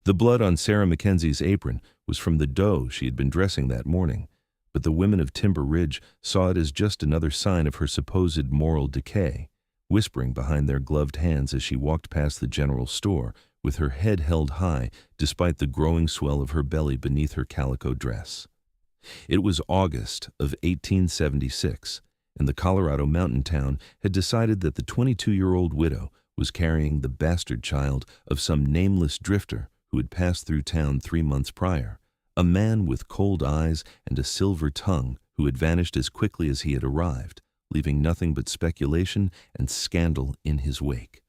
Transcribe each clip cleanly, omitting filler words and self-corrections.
The blood on Sarah McKenzie's apron was from the dough she had been dressing that morning, but the women of Timber Ridge saw it as just another sign of her supposed moral decay, whispering behind their gloved hands as she walked past the general store, with her head held high despite the growing swell of her belly beneath her calico dress. It was August of 1876, and the Colorado mountain town had decided that the 22-year-old widow was carrying the bastard child of some nameless drifter who had passed through town 3 months prior, a man with cold eyes and a silver tongue who had vanished as quickly as he had arrived, leaving nothing but speculation and scandal in his wake.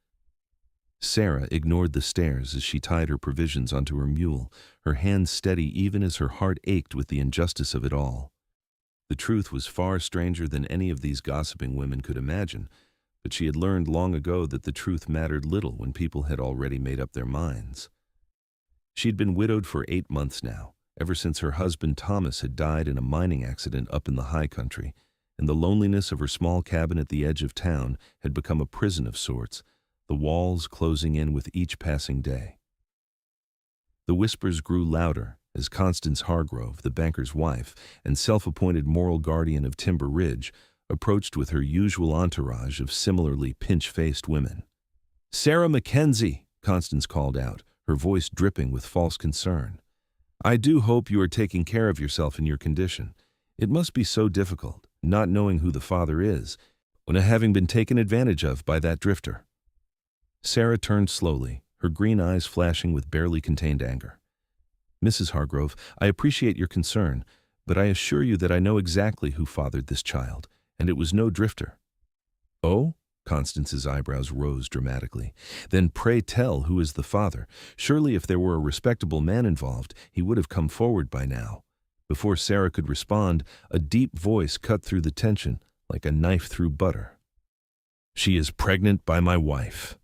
Sarah ignored the stares as she tied her provisions onto her mule, her hands steady even as her heart ached with the injustice of it all. The truth was far stranger than any of these gossiping women could imagine, but she had learned long ago that the truth mattered little when people had already made up their minds. She'd been widowed for 8 months now, ever since her husband Thomas had died in a mining accident up in the high country, and the loneliness of her small cabin at the edge of town had become a prison of sorts, the walls closing in with each passing day. The whispers grew louder as Constance Hargrove, the banker's wife and self-appointed moral guardian of Timber Ridge, approached with her usual entourage of similarly pinch-faced women. "Sarah McKenzie," Constance called out, her voice dripping with false concern. "I do hope you are taking care of yourself in your condition. It must be so difficult, not knowing who the father is, when having been taken advantage of by that drifter." Sarah turned slowly, her green eyes flashing with barely contained anger. "Mrs. Hargrove, I appreciate your concern, but I assure you that I know exactly who fathered this child, and it was no drifter." "Oh?" Constance's eyebrows rose dramatically. "Then pray tell who is the father. Surely if there were a respectable man involved, he would have come forward by now." Before Sarah could respond, a deep voice cut through the tension like a knife through butter. "She is pregnant by my wife."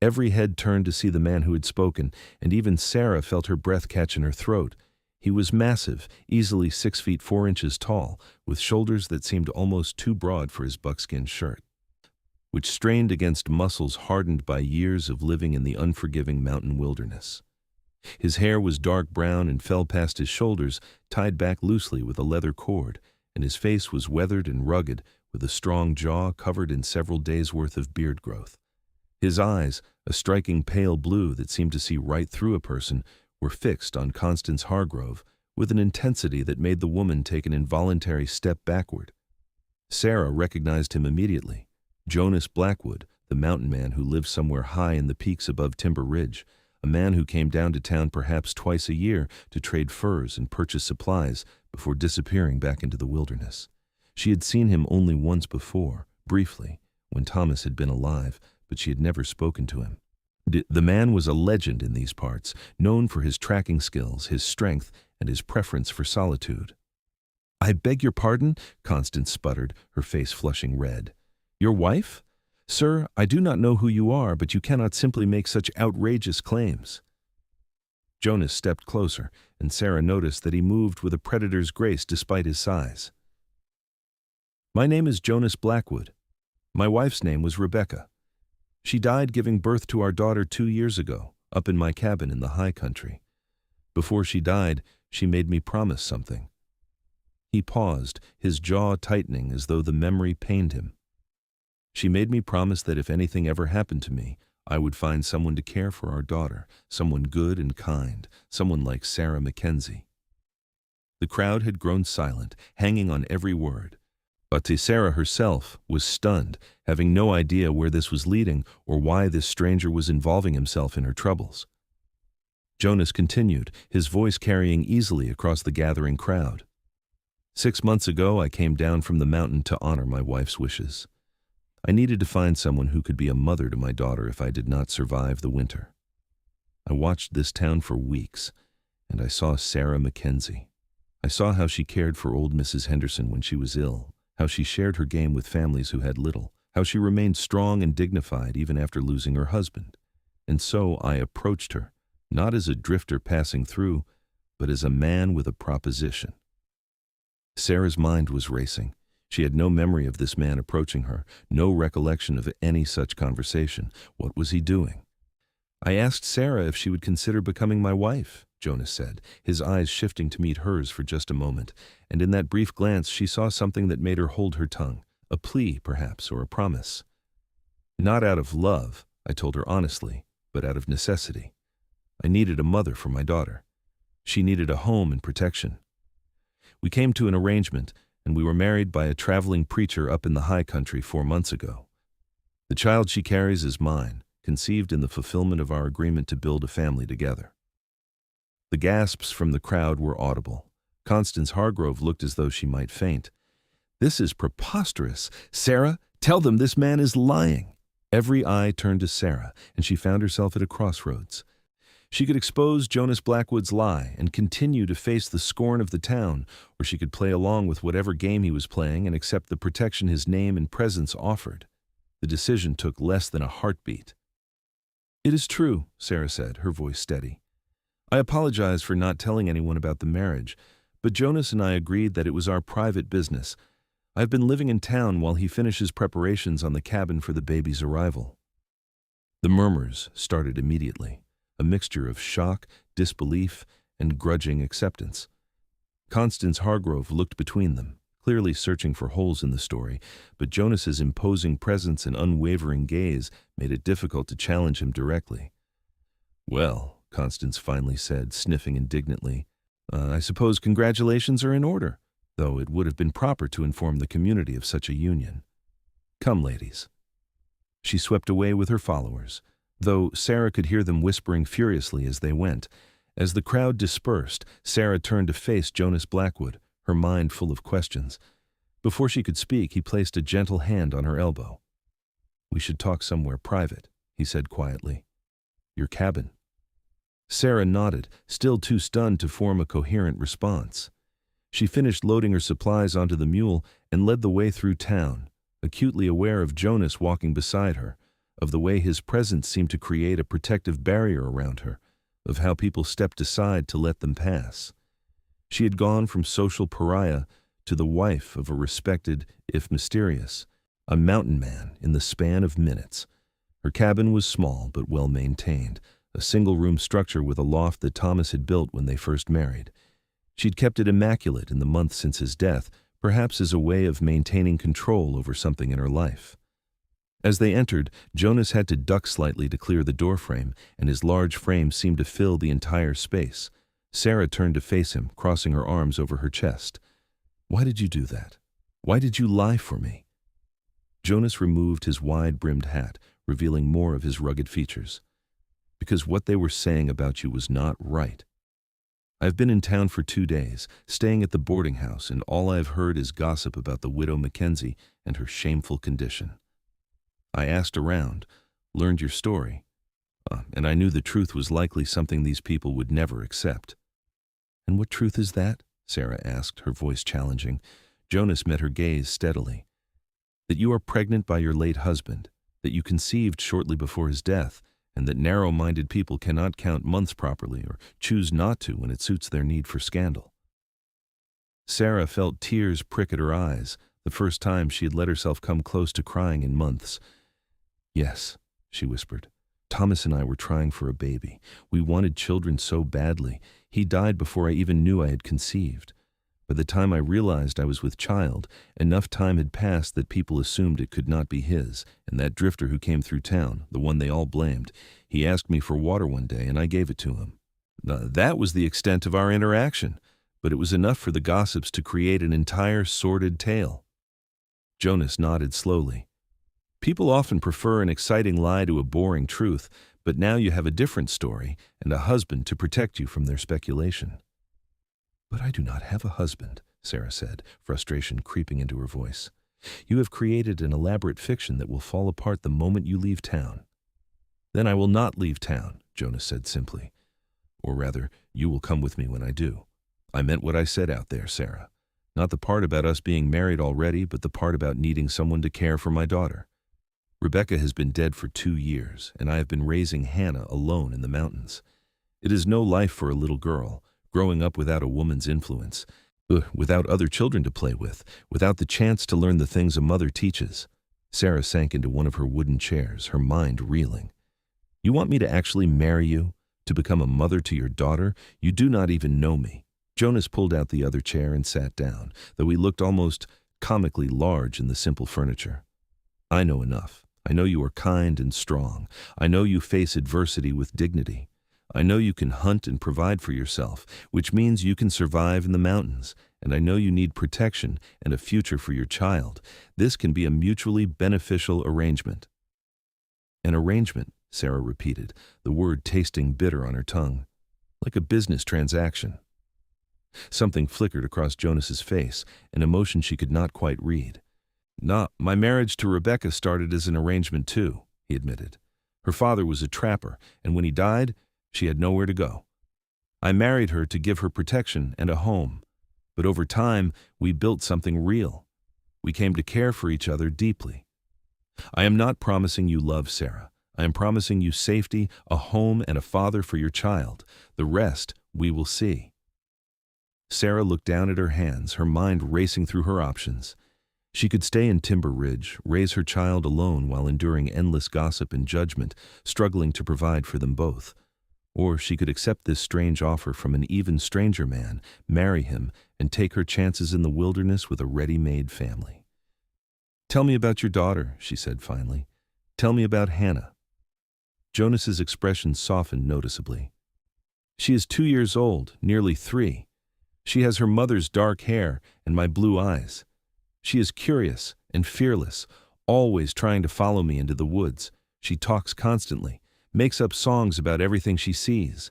Every head turned to see the man who had spoken, and even Sarah felt her breath catch in her throat. He was massive, easily 6 feet 4 inches tall, with shoulders that seemed almost too broad for his buckskin shirt, which strained against muscles hardened by years of living in the unforgiving mountain wilderness. His hair was dark brown and fell past his shoulders, tied back loosely with a leather cord, and his face was weathered and rugged, with a strong jaw covered in several days' worth of beard growth. His eyes, a striking pale blue that seemed to see right through a person, were fixed on Constance Hargrove with an intensity that made the woman take an involuntary step backward. Sarah recognized him immediately. Jonas Blackwood, the mountain man who lived somewhere high in the peaks above Timber Ridge, a man who came down to town perhaps twice a year to trade furs and purchase supplies before disappearing back into the wilderness. She had seen him only once before, briefly, when Thomas had been alive, but she had never spoken to him. The man was a legend in these parts, known for his tracking skills, his strength, and his preference for solitude. "I beg your pardon," Constance sputtered, her face flushing red. "Your wife? Sir, I do not know who you are, but you cannot simply make such outrageous claims." Jonas stepped closer, and Sarah noticed that he moved with a predator's grace despite his size. "My name is Jonas Blackwood. My wife's name was Rebecca. She died giving birth to our daughter 2 years ago, up in my cabin in the high country. Before she died, she made me promise something." He paused, his jaw tightening as though the memory pained him. "She made me promise that if anything ever happened to me, I would find someone to care for our daughter, someone good and kind, someone like Sarah McKenzie." The crowd had grown silent, hanging on every word. But Sarah herself was stunned, having no idea where this was leading or why this stranger was involving himself in her troubles. Jonas continued, his voice carrying easily across the gathering crowd. "6 months ago, I came down from the mountain to honor my wife's wishes. I needed to find someone who could be a mother to my daughter if I did not survive the winter. I watched this town for weeks, and I saw Sarah McKenzie. I saw how she cared for old Mrs. Henderson when she was ill, how she shared her game with families who had little, how she remained strong and dignified even after losing her husband. And so I approached her, not as a drifter passing through, but as a man with a proposition." Sarah's mind was racing. She had no memory of this man approaching her, no recollection of any such conversation. What was he doing? I asked Sarah if she would consider becoming my wife, Jonas said, his eyes shifting to meet hers for just a moment, and in that brief glance she saw something that made her hold her tongue, a plea, perhaps, or a promise. Not out of love, I told her honestly, but out of necessity. I needed a mother for my daughter. She needed a home and protection. We came to an arrangement, and we were married by a traveling preacher up in the high country 4 months ago. The child she carries is mine, conceived in the fulfillment of our agreement to build a family together. The gasps from the crowd were audible. Constance Hargrove looked as though she might faint. "This is preposterous. Sarah, tell them this man is lying." Every eye turned to Sarah, and she found herself at a crossroads. She could expose Jonas Blackwood's lie and continue to face the scorn of the town, or she could play along with whatever game he was playing and accept the protection his name and presence offered. The decision took less than a heartbeat. "It is true," Sarah said, her voice steady. "I apologize for not telling anyone about the marriage, but Jonas and I agreed that it was our private business. I've been living in town while he finishes preparations on the cabin for the baby's arrival." The murmurs started immediately, a mixture of shock, disbelief, and grudging acceptance. Constance Hargrove looked between them, clearly searching for holes in the story, but Jonas's imposing presence and unwavering gaze made it difficult to challenge him directly. "Well," Constance finally said, sniffing indignantly, "I suppose congratulations are in order, though it would have been proper to inform the community of such a union. Come, ladies." She swept away with her followers, though Sarah could hear them whispering furiously as they went. As the crowd dispersed, Sarah turned to face Jonas Blackwood, her mind full of questions. Before she could speak, he placed a gentle hand on her elbow. "We should talk somewhere private," he said quietly. "Your cabin." Sarah nodded, still too stunned to form a coherent response. She finished loading her supplies onto the mule and led the way through town, acutely aware of Jonas walking beside her, of the way his presence seemed to create a protective barrier around her, of how people stepped aside to let them pass. She had gone from social pariah to the wife of a respected, if mysterious, a mountain man in the span of minutes. Her cabin was small but well maintained, a single-room structure with a loft that Thomas had built when they first married. She'd kept it immaculate in the months since his death, perhaps as a way of maintaining control over something in her life. As they entered, Jonas had to duck slightly to clear the doorframe, and his large frame seemed to fill the entire space. Sarah turned to face him, crossing her arms over her chest. "Why did you do that? Why did you lie for me?" Jonas removed his wide-brimmed hat, revealing more of his rugged features. "Because what they were saying about you was not right. I've been in town for 2 days, staying at the boarding house, and all I've heard is gossip about the widow McKenzie and her shameful condition. I asked around, learned your story, and I knew the truth was likely something these people would never accept." "And what truth is that?" Sarah asked, her voice challenging. Jonas met her gaze steadily. "That you are pregnant by your late husband, that you conceived shortly before his death, and that narrow-minded people cannot count months properly or choose not to when it suits their need for scandal." Sarah felt tears prick at her eyes, the first time she had let herself come close to crying in months. "Yes," she whispered. "Thomas and I were trying for a baby. We wanted children so badly. He died before I even knew I had conceived. By the time I realized I was with child, enough time had passed that people assumed it could not be his, and that drifter who came through town, the one they all blamed, he asked me for water one day and I gave it to him. That was the extent of our interaction, but it was enough for the gossips to create an entire sordid tale." Jonas nodded slowly. "People often prefer an exciting lie to a boring truth, but now you have a different story and a husband to protect you from their speculation." "But I do not have a husband," Sarah said, frustration creeping into her voice. "You have created an elaborate fiction that will fall apart the moment you leave town." "Then I will not leave town," Jonas said simply. "Or rather, you will come with me when I do. I meant what I said out there, Sarah. Not the part about us being married already, but the part about needing someone to care for my daughter. Rebecca has been dead for 2 years, and I have been raising Hannah alone in the mountains. It is no life for a little girl, growing up without a woman's influence, without other children to play with, without the chance to learn the things a mother teaches." Sarah sank into one of her wooden chairs, her mind reeling. You want me to actually marry you? To become a mother to your daughter? You do not even know me." Jonas pulled out the other chair and sat down, though he looked almost comically large in the simple furniture. "I know enough. I know you are kind and strong. I know you face adversity with dignity. I know you can hunt and provide for yourself, which means you can survive in the mountains. And I know you need protection and a future for your child. This can be a mutually beneficial arrangement." "An arrangement," Sarah repeated, the word tasting bitter on her tongue. "Like a business transaction." Something flickered across Jonas's face, an emotion she could not quite read. "Nah, my marriage to Rebecca started as an arrangement too," he admitted. "Her father was a trapper, and when he died, she had nowhere to go. I married her to give her protection and a home. But over time, we built something real. We came to care for each other deeply. I am not promising you love, Sarah. I am promising you safety, a home, and a father for your child. The rest we will see." Sarah looked down at her hands, her mind racing through her options. She could stay in Timber Ridge, raise her child alone while enduring endless gossip and judgment, struggling to provide for them both. Or she could accept this strange offer from an even stranger man, marry him, and take her chances in the wilderness with a ready-made family. "Tell me about your daughter," she said finally. "Tell me about Hannah." Jonas's expression softened noticeably. "She is 2 years old, nearly 3. She has her mother's dark hair and my blue eyes. She is curious and fearless, always trying to follow me into the woods. She talks constantly, makes up songs about everything she sees.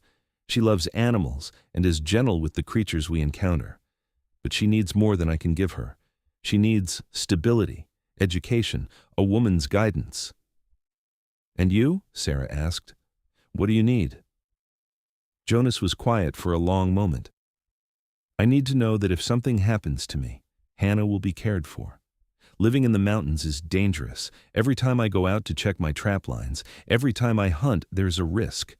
She loves animals and is gentle with the creatures we encounter. But she needs more than I can give her. She needs stability, education, a woman's guidance." "And you?" Sarah asked. "What do you need?" Jonas was quiet for a long moment. "I need to know that if something happens to me, Hannah will be cared for. Living in the mountains is dangerous. Every time I go out to check my trap lines, every time I hunt, there's a risk.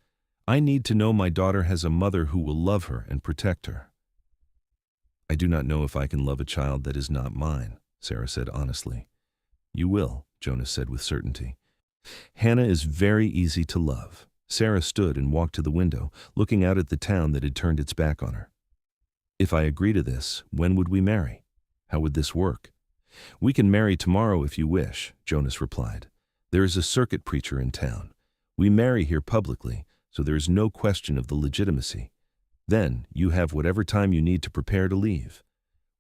I need to know my daughter has a mother who will love her and protect her." "I do not know if I can love a child that is not mine," Sarah said honestly. "You will," Jonas said with certainty. "Hannah is very easy to love." Sarah stood and walked to the window, looking out at the town that had turned its back on her. "If I agree to this, when would we marry? How would this work?" "We can marry tomorrow if you wish," Jonas replied. "There is a circuit preacher in town. We marry here publicly, so there is no question of the legitimacy. Then you have whatever time you need to prepare to leave.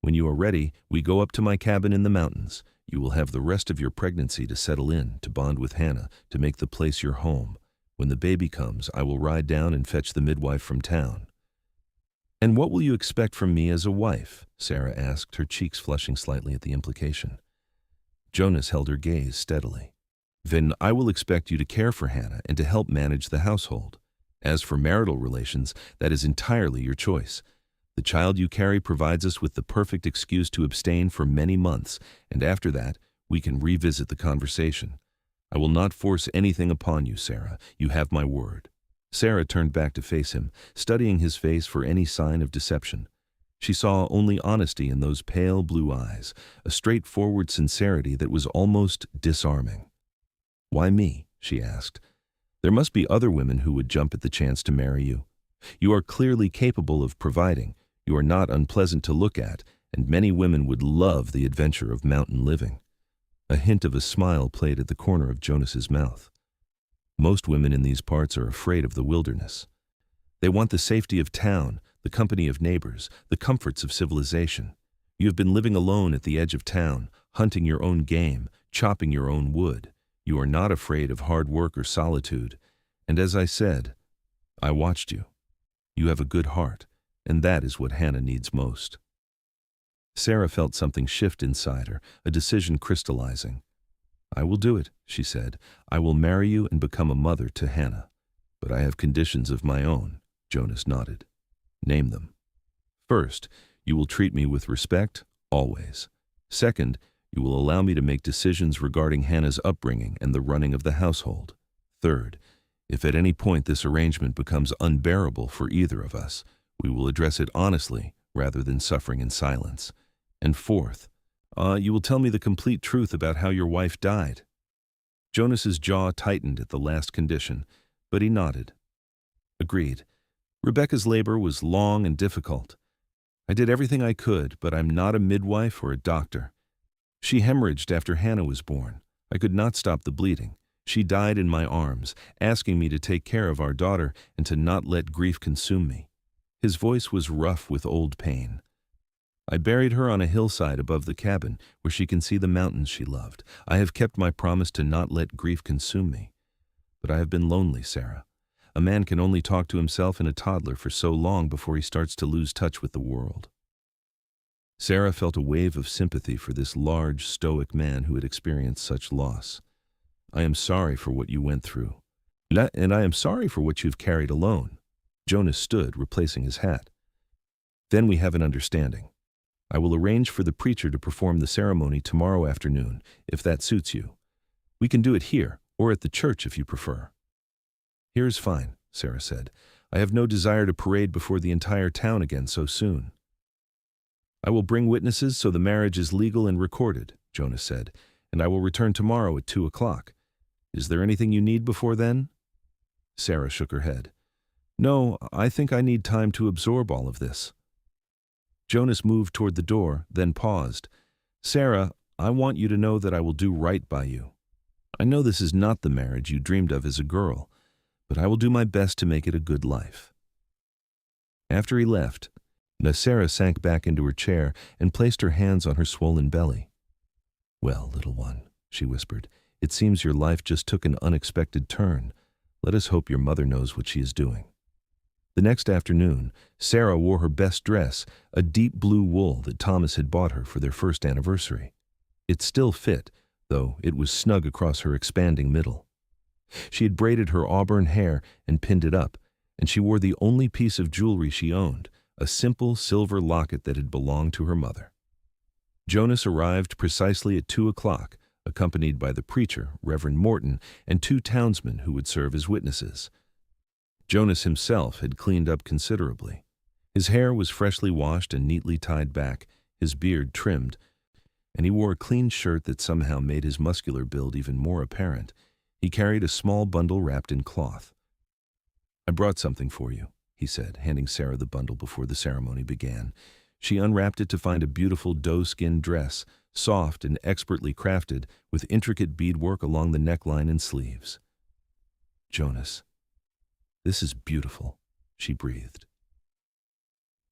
When you are ready, we go up to my cabin in the mountains. You will have the rest of your pregnancy to settle in, to bond with Hannah, to make the place your home. When the baby comes, I will ride down and fetch the midwife from town." "And what will you expect from me as a wife?" Sarah asked, her cheeks flushing slightly at the implication. Jonas held her gaze steadily. "Then I will expect you to care for Hannah and to help manage the household. As for marital relations, that is entirely your choice. The child you carry provides us with the perfect excuse to abstain for many months, and after that, we can revisit the conversation. I will not force anything upon you, Sarah. You have my word." Sarah turned back to face him, studying his face for any sign of deception. She saw only honesty in those pale blue eyes, a straightforward sincerity that was almost disarming. "Why me?" she asked. "There must be other women who would jump at the chance to marry you. You are clearly capable of providing. You are not unpleasant to look at, and many women would love the adventure of mountain living." A hint of a smile played at the corner of Jonas's mouth. "Most women in these parts are afraid of the wilderness. They want the safety of town, the company of neighbors, the comforts of civilization. You have been living alone at the edge of town, hunting your own game, chopping your own wood. You are not afraid of hard work or solitude. And as I said, I watched you. You have a good heart, and that is what Hannah needs most." Sarah felt something shift inside her, a decision crystallizing. "I will do it," she said. "I will marry you and become a mother to Hannah. But I have conditions of my own." Jonas nodded. "Name them." "First, you will treat me with respect, always. Second, you will allow me to make decisions regarding Hannah's upbringing and the running of the household. Third, if at any point this arrangement becomes unbearable for either of us, we will address it honestly rather than suffering in silence. And fourth, you will tell me the complete truth about how your wife died." Jonas's jaw tightened at the last condition, but he nodded. Agreed. Rebecca's labor was long and difficult. I did everything I could, but I'm not a midwife or a doctor. She hemorrhaged after Hannah was born. I could not stop the bleeding. She died in my arms, asking me to take care of our daughter and to not let grief consume me. His voice was rough with old pain. I buried her on a hillside above the cabin, where she can see the mountains she loved. I have kept my promise to not let grief consume me. But I have been lonely, Sarah. A man can only talk to himself and a toddler for so long before he starts to lose touch with the world. Sarah felt a wave of sympathy for this large, stoic man who had experienced such loss. I am sorry for what you went through. And I am sorry for what you've carried alone. Jonas stood, replacing his hat. Then we have an understanding. I will arrange for the preacher to perform the ceremony tomorrow afternoon, if that suits you. We can do it here, or at the church if you prefer. Here is fine, Sarah said. I have no desire to parade before the entire town again so soon. I will bring witnesses so the marriage is legal and recorded, Jonas said, and I will return tomorrow at 2 o'clock. Is there anything you need before then? Sarah shook her head. No, I think I need time to absorb all of this. Jonas moved toward the door, then paused. Sarah, I want you to know that I will do right by you. I know this is not the marriage you dreamed of as a girl, but I will do my best to make it a good life. After he left, Sarah sank back into her chair and placed her hands on her swollen belly. Well, little one, she whispered, it seems your life just took an unexpected turn. Let us hope your mother knows what she is doing. The next afternoon, Sarah wore her best dress, a deep blue wool that Thomas had bought her for their first anniversary. It still fit, though it was snug across her expanding middle. She had braided her auburn hair and pinned it up, and she wore the only piece of jewelry she owned, a simple silver locket that had belonged to her mother. Jonas arrived precisely at 2 o'clock, accompanied by the preacher, Reverend Morton, and 2 townsmen who would serve as witnesses. Jonas himself had cleaned up considerably. His hair was freshly washed and neatly tied back, his beard trimmed, and he wore a clean shirt that somehow made his muscular build even more apparent. He carried a small bundle wrapped in cloth. I brought something for you, he said, handing Sarah the bundle before the ceremony began. She unwrapped it to find a beautiful doe-skin dress, soft and expertly crafted, with intricate beadwork along the neckline and sleeves. Jonas, this is beautiful, she breathed.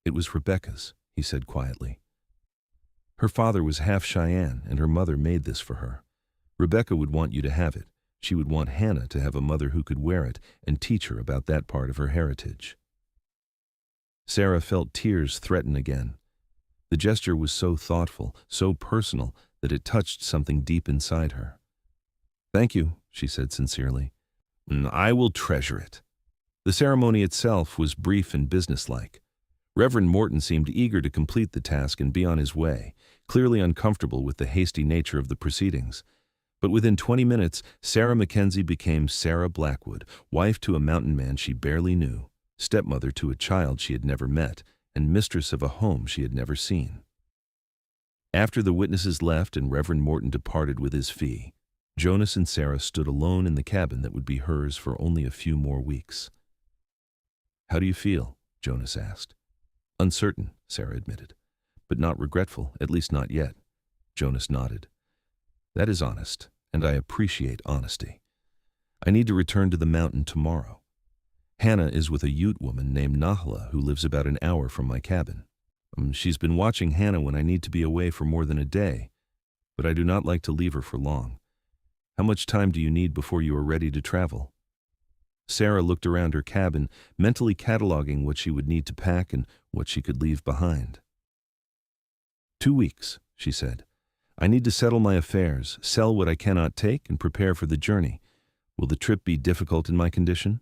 It was Rebecca's, he said quietly. Her father was half Cheyenne, and her mother made this for her. Rebecca would want you to have it. She would want Hannah to have a mother who could wear it and teach her about that part of her heritage. Sarah felt tears threaten again. The gesture was so thoughtful, so personal, that it touched something deep inside her. Thank you, she said sincerely. I will treasure it. The ceremony itself was brief and businesslike. Reverend Morton seemed eager to complete the task and be on his way, clearly uncomfortable with the hasty nature of the proceedings. But within 20 minutes, Sarah McKenzie became Sarah Blackwood, wife to a mountain man she barely knew, stepmother to a child she had never met, and mistress of a home she had never seen. After the witnesses left and Reverend Morton departed with his fee, Jonas and Sarah stood alone in the cabin that would be hers for only a few more weeks. How do you feel? Jonas asked. Uncertain, Sarah admitted, but not regretful, at least not yet. Jonas nodded. That is honest, and I appreciate honesty. I need to return to the mountain tomorrow. Hannah is with a Ute woman named Nahala who lives about an hour from my cabin. She's been watching Hannah when I need to be away for more than a day, but I do not like to leave her for long. How much time do you need before you are ready to travel? Sarah looked around her cabin, mentally cataloging what she would need to pack and what she could leave behind. 2 weeks, she said. I need to settle my affairs, sell what I cannot take, and prepare for the journey. Will the trip be difficult in my condition?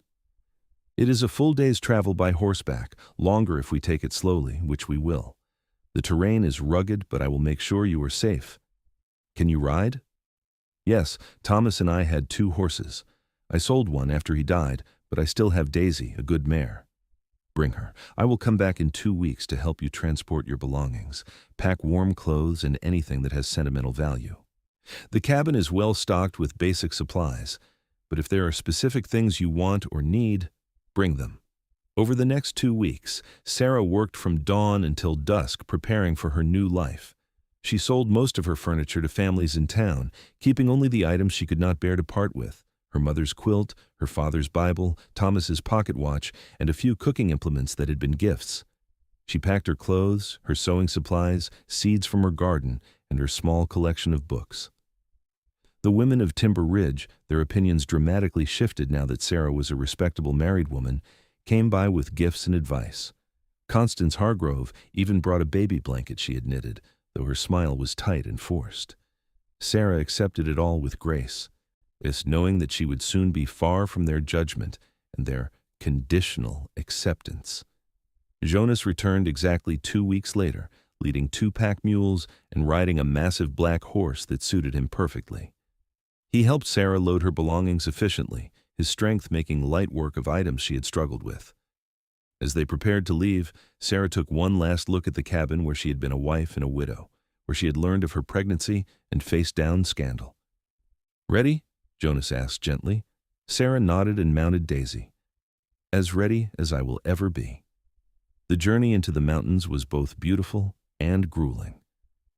It is a full day's travel by horseback, longer if we take it slowly, which we will. The terrain is rugged, but I will make sure you are safe. Can you ride? Yes, Thomas and I had 2 horses. I sold one after he died, but I still have Daisy, a good mare. Bring her. I will come back in 2 weeks to help you transport your belongings, pack warm clothes and anything that has sentimental value. The cabin is well stocked with basic supplies, but if there are specific things you want or need, bring them. Over the next 2 weeks, Sarah worked from dawn until dusk preparing for her new life. She sold most of her furniture to families in town, keeping only the items she could not bear to part with: her mother's quilt, her father's Bible, Thomas's pocket watch, and a few cooking implements that had been gifts. She packed her clothes, her sewing supplies, seeds from her garden, and her small collection of books. The women of Timber Ridge, their opinions dramatically shifted now that Sarah was a respectable married woman, came by with gifts and advice. Constance Hargrove even brought a baby blanket she had knitted, though her smile was tight and forced. Sarah accepted it all with grace, knowing that she would soon be far from their judgment and their conditional acceptance. Jonas returned exactly 2 weeks later, leading 2 pack mules and riding a massive black horse that suited him perfectly. He helped Sarah load her belongings efficiently, his strength making light work of items she had struggled with. As they prepared to leave, Sarah took one last look at the cabin where she had been a wife and a widow, where she had learned of her pregnancy and faced down scandal. "Ready?" Jonas asked gently. Sarah nodded and mounted Daisy. "As ready as I will ever be." The journey into the mountains was both beautiful and grueling.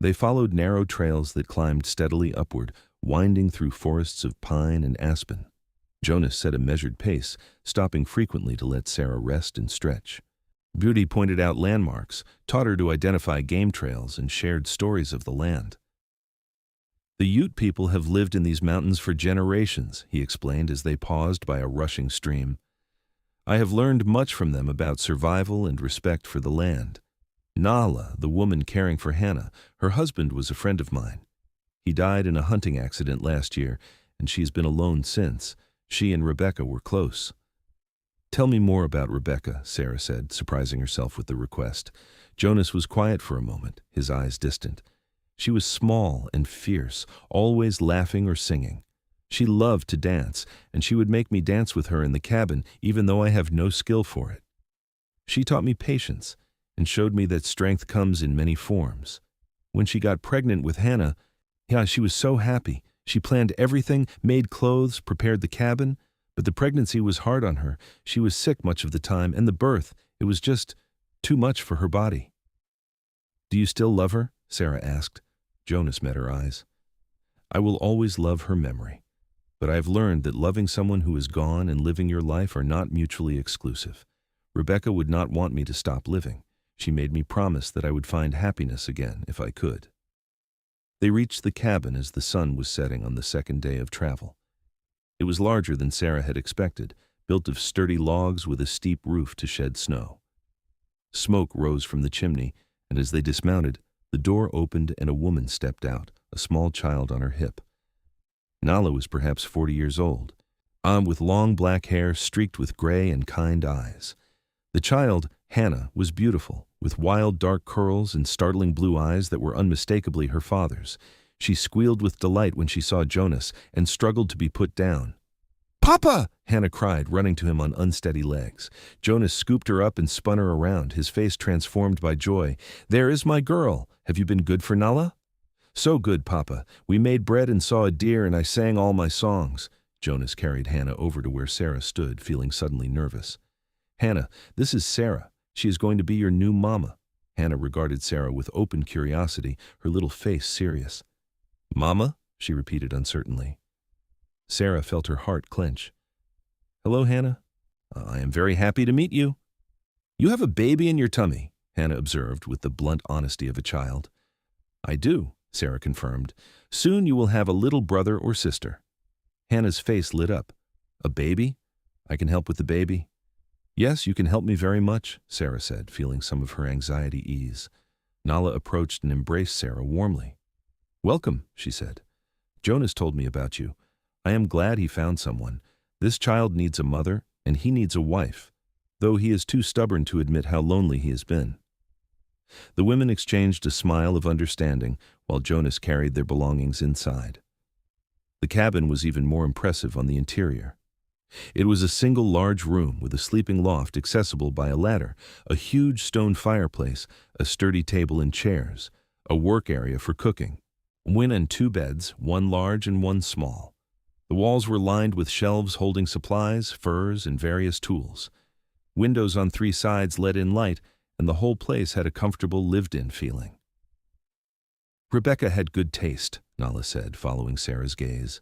They followed narrow trails that climbed steadily upward, winding through forests of pine and aspen. Jonas set a measured pace, stopping frequently to let Sarah rest and stretch. Beauty pointed out landmarks, taught her to identify game trails, and shared stories of the land. "The Ute people have lived in these mountains for generations," he explained as they paused by a rushing stream. "I have learned much from them about survival and respect for the land. Nala, the woman caring for Hannah, her husband was a friend of mine. He died in a hunting accident last year, and she's been alone since. She and Rebecca were close." "Tell me more about Rebecca," Sarah said, surprising herself with the request. Jonas was quiet for a moment, his eyes distant. She was small and fierce, always laughing or singing. She loved to dance, and she would make me dance with her in the cabin, even though I have no skill for it. She taught me patience and showed me that strength comes in many forms. When she got pregnant with Hannah, she was so happy. She planned everything, made clothes, prepared the cabin, but the pregnancy was hard on her. She was sick much of the time, and the birth, it was just too much for her body." "Do you still love her?" Sarah asked. Jonas met her eyes. "I will always love her memory. But I have learned that loving someone who is gone and living your life are not mutually exclusive. Rebecca would not want me to stop living. She made me promise that I would find happiness again if I could." They reached the cabin as the sun was setting on the second day of travel. It was larger than Sarah had expected, built of sturdy logs with a steep roof to shed snow. Smoke rose from the chimney, and as they dismounted, the door opened and a woman stepped out, a small child on her hip. Nala was perhaps 40 years old, with long black hair streaked with gray and kind eyes. The child, Hannah, was beautiful, with wild dark curls and startling blue eyes that were unmistakably her father's. She squealed with delight when she saw Jonas and struggled to be put down. "Papa!" Hannah cried, running to him on unsteady legs. Jonas scooped her up and spun her around, his face transformed by joy. "There is my girl. Have you been good for Nala?" "So good, Papa. We made bread and saw a deer, and I sang all my songs." Jonas carried Hannah over to where Sarah stood, feeling suddenly nervous. "Hannah, this is Sarah. She is going to be your new mama." Hannah regarded Sarah with open curiosity, her little face serious. "Mama?" she repeated uncertainly. Sarah felt her heart clench. "Hello, Hannah. I am very happy to meet you." "You have a baby in your tummy," Hannah observed with the blunt honesty of a child. "I do," Sarah confirmed. "Soon you will have a little brother or sister." Hannah's face lit up. "A baby? I can help with the baby." "Yes, you can help me very much," Sarah said, feeling some of her anxiety ease. Nala approached and embraced Sarah warmly. "Welcome," she said. "Jonas told me about you. I am glad he found someone. This child needs a mother, and he needs a wife, though he is too stubborn to admit how lonely he has been." The women exchanged a smile of understanding while Jonas carried their belongings inside. The cabin was even more impressive on the interior. It was a single large room with a sleeping loft accessible by a ladder, a huge stone fireplace, a sturdy table and chairs, a work area for cooking, and 2 beds, one large and one small. The walls were lined with shelves holding supplies, furs, and various tools. Windows on 3 sides let in light, and the whole place had a comfortable, lived-in feeling. Rebecca had good taste, Nala said, following Sarah's gaze.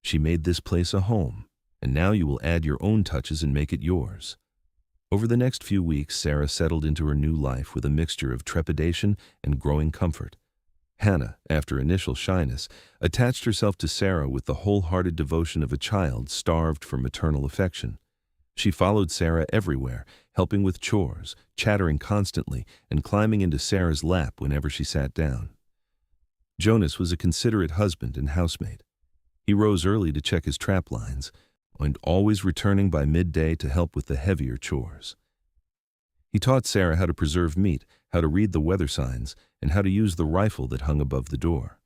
She made this place a home, and now you will add your own touches and make it yours. Over the next few weeks, Sarah settled into her new life with a mixture of trepidation and growing comfort. Hannah, after initial shyness, attached herself to Sarah with the wholehearted devotion of a child starved for maternal affection. She followed Sarah everywhere, helping with chores, chattering constantly, and climbing into Sarah's lap whenever she sat down. Jonas was a considerate husband and housemate. He rose early to check his trap lines, and always returning by midday to help with the heavier chores. He taught Sarah how to preserve meat, how to read the weather signs, and how to use the rifle that hung above the door.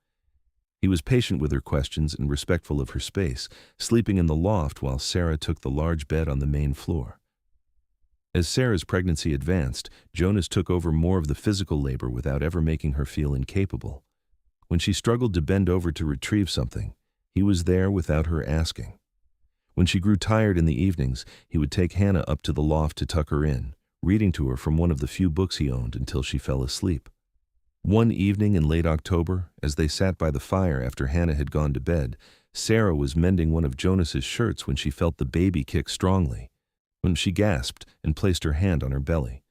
He was patient with her questions and respectful of her space, sleeping in the loft while Sarah took the large bed on the main floor. As Sarah's pregnancy advanced, Jonas took over more of the physical labor without ever making her feel incapable. When she struggled to bend over to retrieve something, he was there without her asking. When she grew tired in the evenings, he would take Hannah up to the loft to tuck her in, reading to her from one of the few books he owned until she fell asleep. One evening in late October, as they sat by the fire after Hannah had gone to bed, Sarah was mending one of Jonas's shirts when she felt the baby kick strongly. When she gasped and placed her hand on her belly.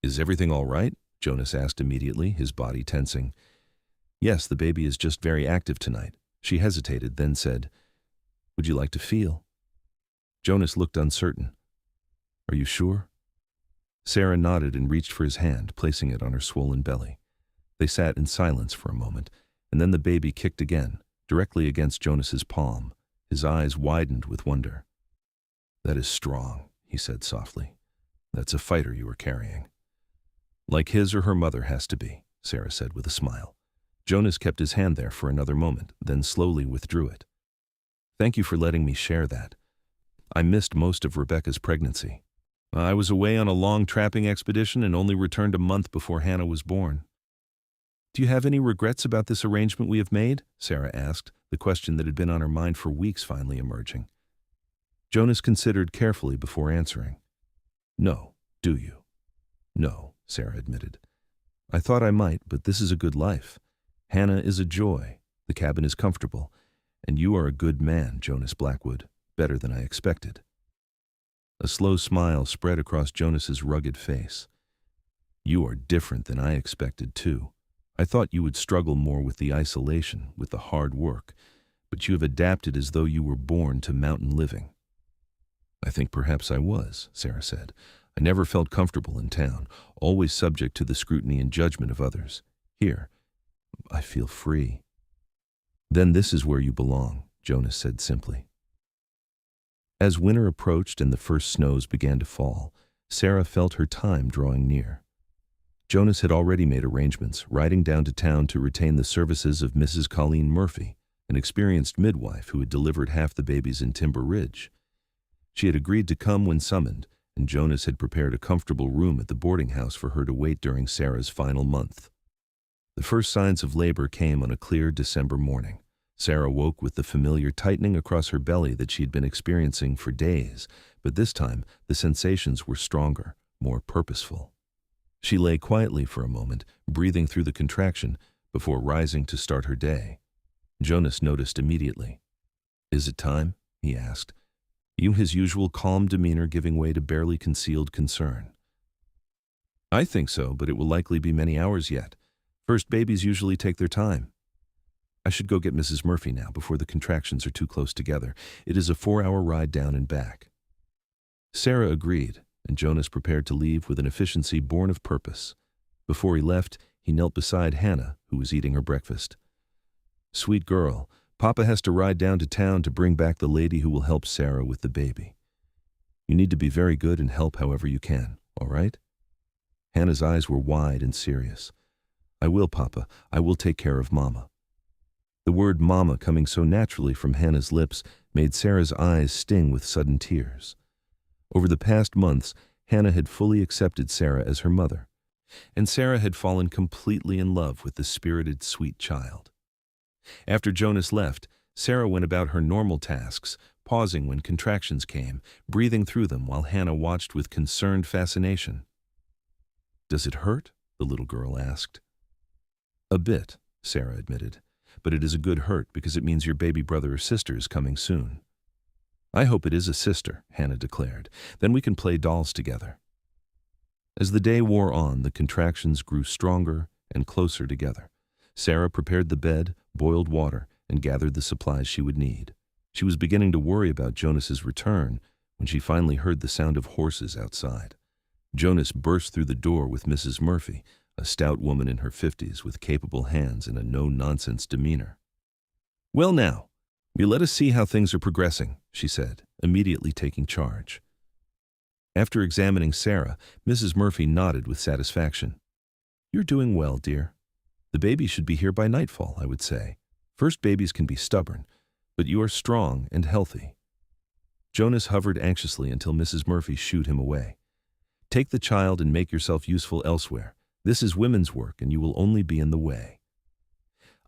"Is everything all right?" Jonas asked immediately, his body tensing. "Yes, the baby is just very active tonight." She hesitated, then said, "Would you like to feel?" Jonas looked uncertain. "Are you sure?" Sarah nodded and reached for his hand, placing it on her swollen belly. They sat in silence for a moment, and then the baby kicked again, directly against Jonas's palm. His eyes widened with wonder. "That is strong," he said softly. "That's a fighter you are carrying." "Like his or her mother has to be," Sarah said with a smile. Jonas kept his hand there for another moment, then slowly withdrew it. "Thank you for letting me share that. I missed most of Rebecca's pregnancy. I was away on a long trapping expedition and only returned a month before Hannah was born." "Do you have any regrets about this arrangement we have made?" Sarah asked, the question that had been on her mind for weeks finally emerging. Jonas considered carefully before answering. "No, do you?" "No," Sarah admitted. "I thought I might, but this is a good life. Hannah is a joy, the cabin is comfortable, and you are a good man, Jonas Blackwood, better than I expected." A slow smile spread across Jonas's rugged face. "You are different than I expected, too. I thought you would struggle more with the isolation, with the hard work, but you have adapted as though you were born to mountain living." "I think perhaps I was," Sarah said. "I never felt comfortable in town, always subject to the scrutiny and judgment of others. Here, I feel free." "Then this is where you belong," Jonas said simply. As winter approached and the first snows began to fall, Sarah felt her time drawing near. Jonas had already made arrangements, riding down to town to retain the services of Mrs. Colleen Murphy, an experienced midwife who had delivered half the babies in Timber Ridge. She had agreed to come when summoned, and Jonas had prepared a comfortable room at the boarding house for her to wait during Sarah's final month. The first signs of labor came on a clear December morning. Sarah woke with the familiar tightening across her belly that she had been experiencing for days, but this time the sensations were stronger, more purposeful. She lay quietly for a moment, breathing through the contraction, before rising to start her day. Jonas noticed immediately. "Is it time?" he asked, his usual calm demeanor giving way to barely concealed concern. "I think so, but it will likely be many hours yet. First babies usually take their time. I should go get Mrs. Murphy now before the contractions are too close together. It is a 4-hour ride down and back." Sarah agreed, and Jonas prepared to leave with an efficiency born of purpose. Before he left, he knelt beside Hannah, who was eating her breakfast. "Sweet girl, Papa has to ride down to town to bring back the lady who will help Sarah with the baby. You need to be very good and help however you can, all right?" Hannah's eyes were wide and serious. "I will, Papa. I will take care of Mama." The word Mama coming so naturally from Hannah's lips made Sarah's eyes sting with sudden tears. Over the past months, Hannah had fully accepted Sarah as her mother, and Sarah had fallen completely in love with the spirited, sweet child. After Jonas left, Sarah went about her normal tasks, pausing when contractions came, breathing through them while Hannah watched with concerned fascination. "Does it hurt?" the little girl asked. "A bit," Sarah admitted, "but it is a good hurt because it means your baby brother or sister is coming soon." "I hope it is a sister," Hannah declared. "Then we can play dolls together." As the day wore on, the contractions grew stronger and closer together. Sarah prepared the bed, boiled water, and gathered the supplies she would need. She was beginning to worry about Jonas's return when she finally heard the sound of horses outside. Jonas burst through the door with Mrs. Murphy, a stout woman in her 50s with capable hands and a no-nonsense demeanor. "Well now, you let us see how things are progressing," she said, immediately taking charge. After examining Sarah, Mrs. Murphy nodded with satisfaction. "You're doing well, dear. The baby should be here by nightfall, I would say. First babies can be stubborn, but you are strong and healthy." Jonas hovered anxiously until Mrs. Murphy shooed him away. "Take the child and make yourself useful elsewhere. This is women's work and you will only be in the way."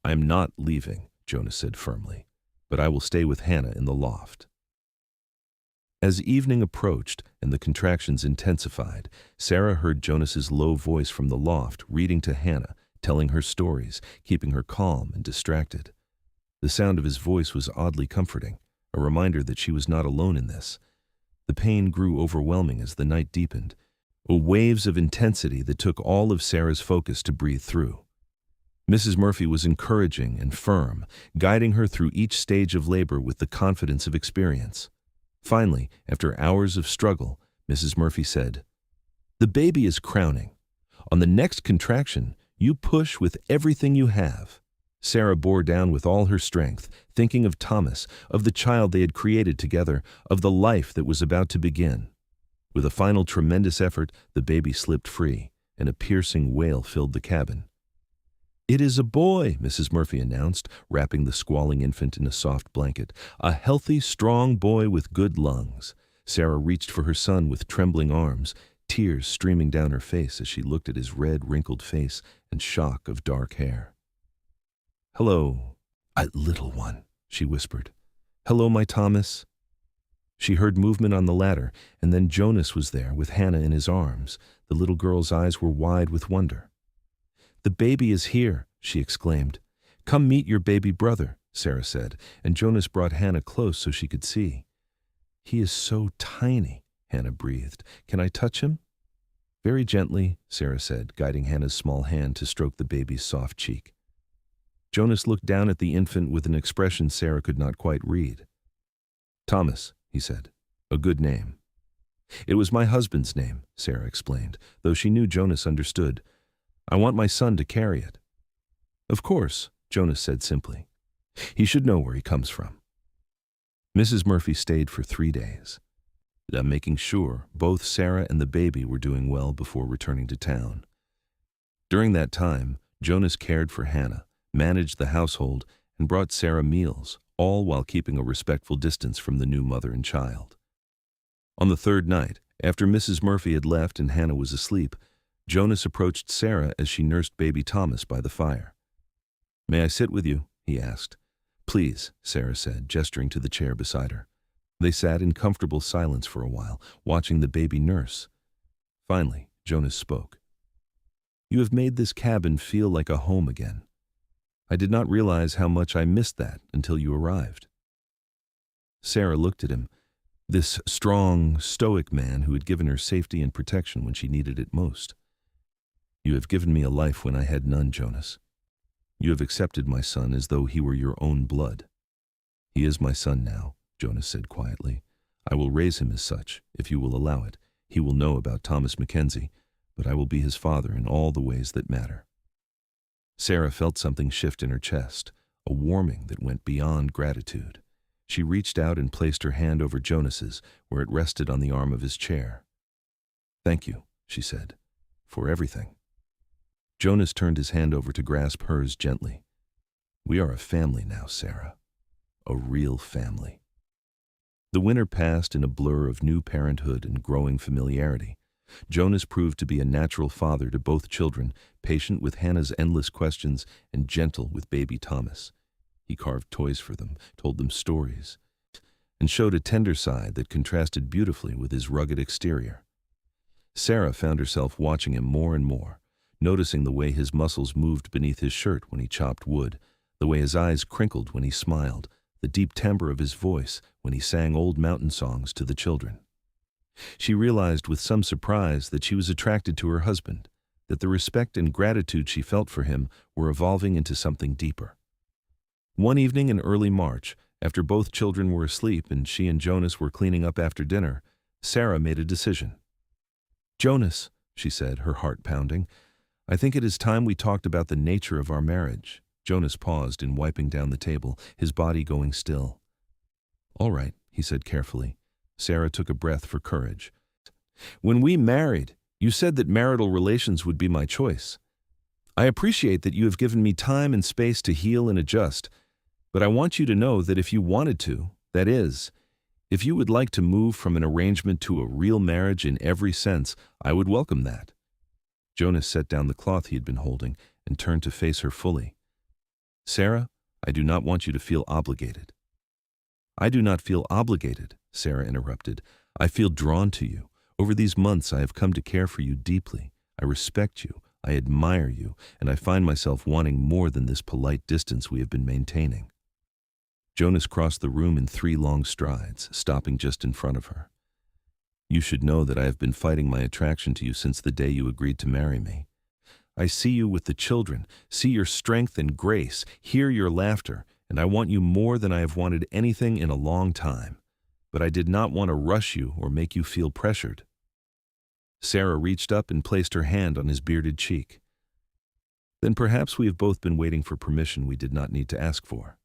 "I am not leaving," Jonas said firmly, "but I will stay with Hannah in the loft." As evening approached and the contractions intensified, Sarah heard Jonas's low voice from the loft, reading to Hannah, telling her stories, keeping her calm and distracted. The sound of his voice was oddly comforting, a reminder that she was not alone in this. The pain grew overwhelming as the night deepened, waves of intensity that took all of Sarah's focus to breathe through. Mrs. Murphy was encouraging and firm, guiding her through each stage of labor with the confidence of experience. Finally, after hours of struggle, Mrs. Murphy said, "The baby is crowning. On the next contraction, you push with everything you have." Sarah bore down with all her strength, thinking of Thomas, of the child they had created together, of the life that was about to begin. With a final tremendous effort, the baby slipped free, and a piercing wail filled the cabin. "It is a boy," Mrs. Murphy announced, wrapping the squalling infant in a soft blanket. "A healthy, strong boy with good lungs." Sarah reached for her son with trembling arms, tears streaming down her face as she looked at his red, wrinkled face and shock of dark hair. "Hello, little one," she whispered. "Hello, my Thomas." She heard movement on the ladder, and then Jonas was there with Hannah in his arms. The little girl's eyes were wide with wonder. "The baby is here," she exclaimed. "Come meet your baby brother," Sarah said, and Jonas brought Hannah close so she could see. "He is so tiny," Hannah breathed. "Can I touch him?" "Very gently," Sarah said, guiding Hannah's small hand to stroke the baby's soft cheek. Jonas looked down at the infant with an expression Sarah could not quite read. "Thomas," he said. "A good name." "It was my husband's name," Sarah explained, though she knew Jonas understood. "I want my son to carry it." "Of course," Jonas said simply. "He should know where he comes from." Mrs. Murphy stayed for 3 days, making sure both Sarah and the baby were doing well before returning to town. During that time, Jonas cared for Hannah, managed the household, and brought Sarah meals, all while keeping a respectful distance from the new mother and child. On the 3rd night, after Mrs. Murphy had left and Hannah was asleep, Jonas approached Sarah as she nursed baby Thomas by the fire. "May I sit with you?" he asked. "Please," Sarah said, gesturing to the chair beside her. They sat in comfortable silence for a while, watching the baby nurse. Finally, Jonas spoke. "You have made this cabin feel like a home again. I did not realize how much I missed that until you arrived." Sarah looked at him, this strong, stoic man who had given her safety and protection when she needed it most. "You have given me a life when I had none, Jonas. You have accepted my son as though he were your own blood." "He is my son now," Jonas said quietly. "I will raise him as such, if you will allow it. He will know about Thomas McKenzie, but I will be his father in all the ways that matter." Sarah felt something shift in her chest, a warming that went beyond gratitude. She reached out and placed her hand over Jonas's, where it rested on the arm of his chair. "Thank you," she said, "for everything." Jonas turned his hand over to grasp hers gently. "We are a family now, Sarah. A real family." The winter passed in a blur of new parenthood and growing familiarity. Jonas proved to be a natural father to both children, patient with Hannah's endless questions and gentle with baby Thomas. He carved toys for them, told them stories, and showed a tender side that contrasted beautifully with his rugged exterior. Sarah found herself watching him more and more, noticing the way his muscles moved beneath his shirt when he chopped wood, the way his eyes crinkled when he smiled, the deep timbre of his voice when he sang old mountain songs to the children. She realized with some surprise that she was attracted to her husband, that the respect and gratitude she felt for him were evolving into something deeper. One evening in early March, after both children were asleep and she and Jonas were cleaning up after dinner, Sarah made a decision. "Jonas," she said, her heart pounding, "I think it is time we talked about the nature of our marriage." Jonas paused in wiping down the table, his body going still. "All right," he said carefully. Sarah took a breath for courage. "When we married, you said that marital relations would be my choice. I appreciate that you have given me time and space to heal and adjust, but I want you to know that if you wanted to, that is, if you would like to move from an arrangement to a real marriage in every sense, I would welcome that." Jonas set down the cloth he had been holding and turned to face her fully. "Sarah, I do not want you to feel obligated." "I do not feel obligated," Sarah interrupted. "I feel drawn to you. Over these months I have come to care for you deeply. I respect you, I admire you, and I find myself wanting more than this polite distance we have been maintaining." Jonas crossed the room in 3 long strides, stopping just in front of her. "You should know that I have been fighting my attraction to you since the day you agreed to marry me. I see you with the children, see your strength and grace, hear your laughter, and I want you more than I have wanted anything in a long time. But I did not want to rush you or make you feel pressured." Sarah reached up and placed her hand on his bearded cheek. "Then perhaps we have both been waiting for permission we did not need to ask for."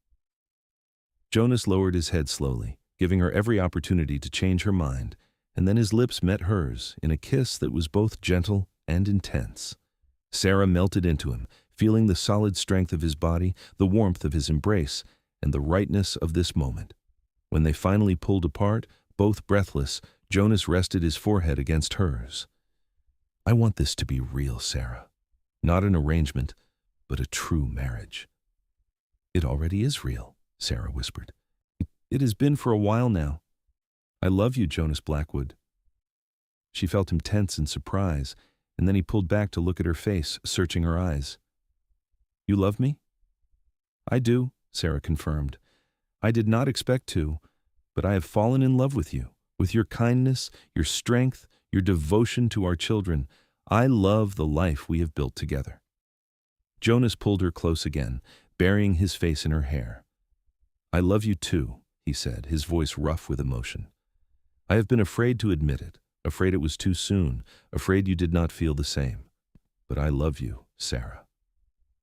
Jonas lowered his head slowly, giving her every opportunity to change her mind, and then his lips met hers in a kiss that was both gentle and intense. Sarah melted into him, feeling the solid strength of his body, the warmth of his embrace, and the rightness of this moment. When they finally pulled apart, both breathless, Jonas rested his forehead against hers. "I want this to be real, Sarah. Not an arrangement, but a true marriage." "It already is real," Sarah whispered. "It has been for a while now. I love you, Jonas Blackwood." She felt him tense in surprise, and then he pulled back to look at her face, searching her eyes. "You love me?" "I do," Sarah confirmed. "I did not expect to, but I have fallen in love with you, with your kindness, your strength, your devotion to our children. I love the life we have built together." Jonas pulled her close again, burying his face in her hair. "I love you too," he said, his voice rough with emotion. "I have been afraid to admit it, afraid it was too soon, afraid you did not feel the same. But I love you, Sarah."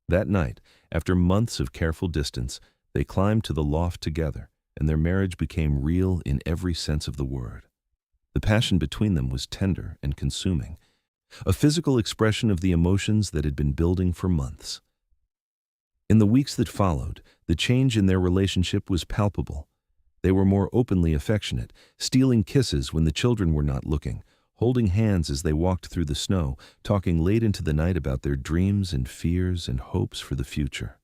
That night, after months of careful distance, they climbed to the loft together, and their marriage became real in every sense of the word. The passion between them was tender and consuming, a physical expression of the emotions that had been building for months. In the weeks that followed, the change in their relationship was palpable. They were more openly affectionate, stealing kisses when the children were not looking, holding hands as they walked through the snow, talking late into the night about their dreams and fears and hopes for the future.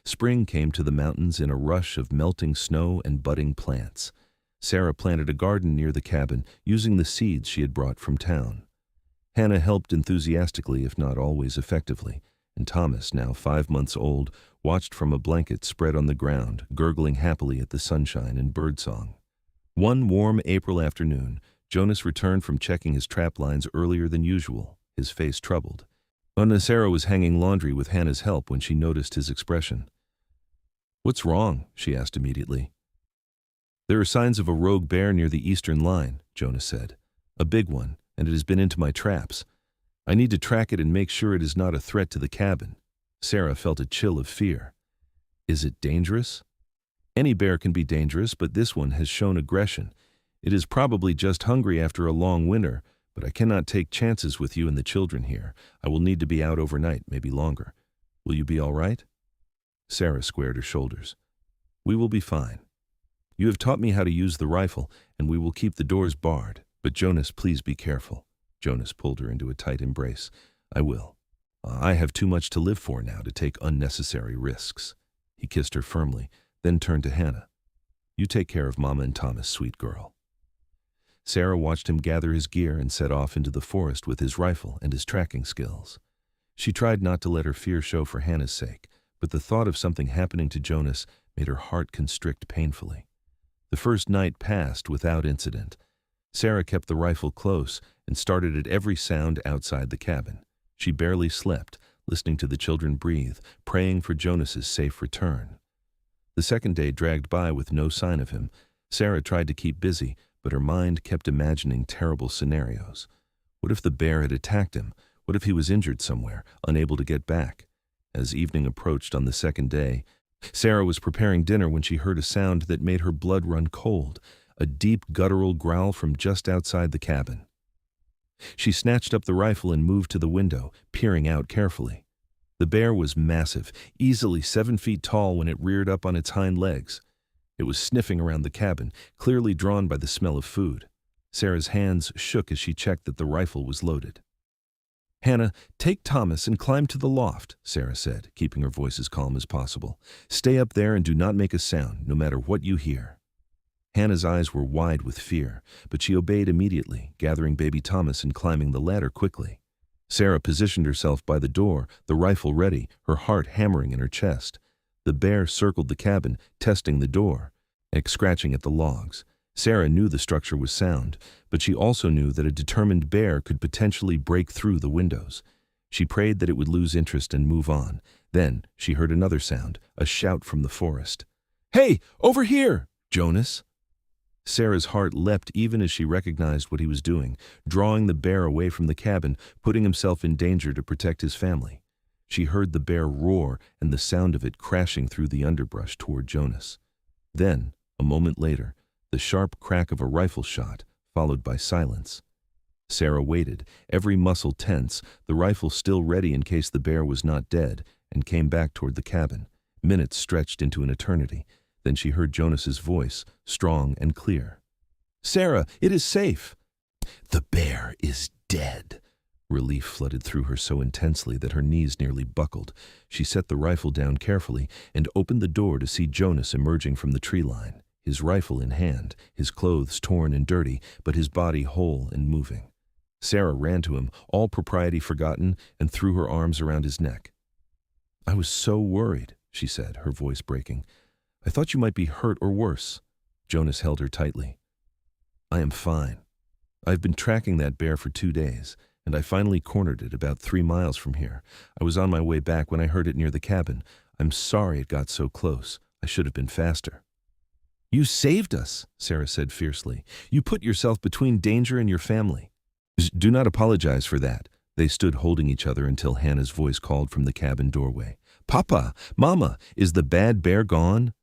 Spring came to the mountains in a rush of melting snow and budding plants. Sarah planted a garden near the cabin, using the seeds she had brought from town. Hannah helped enthusiastically, if not always effectively, and Thomas, now 5 months old, watched from a blanket spread on the ground, gurgling happily at the sunshine and birdsong. One warm April afternoon, Jonas returned from checking his trap lines earlier than usual, his face troubled. Sarah was hanging laundry with Hannah's help when she noticed his expression. "What's wrong?" she asked immediately. "There are signs of a rogue bear near the eastern line," Jonas said. "A big one, and it has been into my traps. I need to track it and make sure it is not a threat to the cabin." Sarah felt a chill of fear. "Is it dangerous?" "Any bear can be dangerous, but this one has shown aggression. It is probably just hungry after a long winter, but I cannot take chances with you and the children here. I will need to be out overnight, maybe longer. Will you be all right?" Sarah squared her shoulders. "We will be fine. You have taught me how to use the rifle, and we will keep the doors barred. But Jonas, please be careful." Jonas pulled her into a tight embrace. "I will. I have too much to live for now to take unnecessary risks." He kissed her firmly, then turned to Hannah. "You take care of Mama and Thomas, sweet girl." Sarah watched him gather his gear and set off into the forest with his rifle and his tracking skills. She tried not to let her fear show for Hannah's sake, but the thought of something happening to Jonas made her heart constrict painfully. The first night passed without incident. Sarah kept the rifle close and started at every sound outside the cabin. She barely slept, listening to the children breathe, praying for Jonas's safe return. The second day dragged by with no sign of him. Sarah tried to keep busy, but her mind kept imagining terrible scenarios. What if the bear had attacked him? What if he was injured somewhere, unable to get back? As evening approached on the second day, Sarah was preparing dinner when she heard a sound that made her blood run cold, a deep guttural growl from just outside the cabin. She snatched up the rifle and moved to the window, peering out carefully. The bear was massive, easily 7 feet tall when it reared up on its hind legs. It was sniffing around the cabin, clearly drawn by the smell of food. Sarah's hands shook as she checked that the rifle was loaded. "Hannah, take Thomas and climb to the loft," Sarah said, keeping her voice as calm as possible. "Stay up there and do not make a sound, no matter what you hear." Hannah's eyes were wide with fear, but she obeyed immediately, gathering baby Thomas and climbing the ladder quickly. Sarah positioned herself by the door, the rifle ready, her heart hammering in her chest. The bear circled the cabin, testing the door, and scratching at the logs. Sarah knew the structure was sound, but she also knew that a determined bear could potentially break through the windows. She prayed that it would lose interest and move on. Then she heard another sound, a shout from the forest. "Hey, over here, Jonas!" Sarah's heart leapt even as she recognized what he was doing, drawing the bear away from the cabin, putting himself in danger to protect his family. She heard the bear roar and the sound of it crashing through the underbrush toward Jonas. Then, a moment later, the sharp crack of a rifle shot, followed by silence. Sarah waited, every muscle tense, the rifle still ready in case the bear was not dead, and came back toward the cabin. Minutes stretched into an eternity. Then she heard Jonas's voice, strong and clear. "Sarah, it is safe." "The bear is dead." Relief flooded through her so intensely that her knees nearly buckled. She set the rifle down carefully and opened the door to see Jonas emerging from the tree line, his rifle in hand, his clothes torn and dirty, but his body whole and moving. Sarah ran to him, all propriety forgotten, and threw her arms around his neck. "I was so worried," she said, her voice breaking. "I thought you might be hurt or worse." Jonas held her tightly. "I am fine. I've been tracking that bear for 2 days, and I finally cornered it about 3 miles from here. I was on my way back when I heard it near the cabin. I'm sorry it got so close. I should have been faster." "You saved us," Sarah said fiercely. "You put yourself between danger and your family." "Do not apologize for that." They stood holding each other until Hannah's voice called from the cabin doorway. "Papa, Mama, is the bad bear gone?"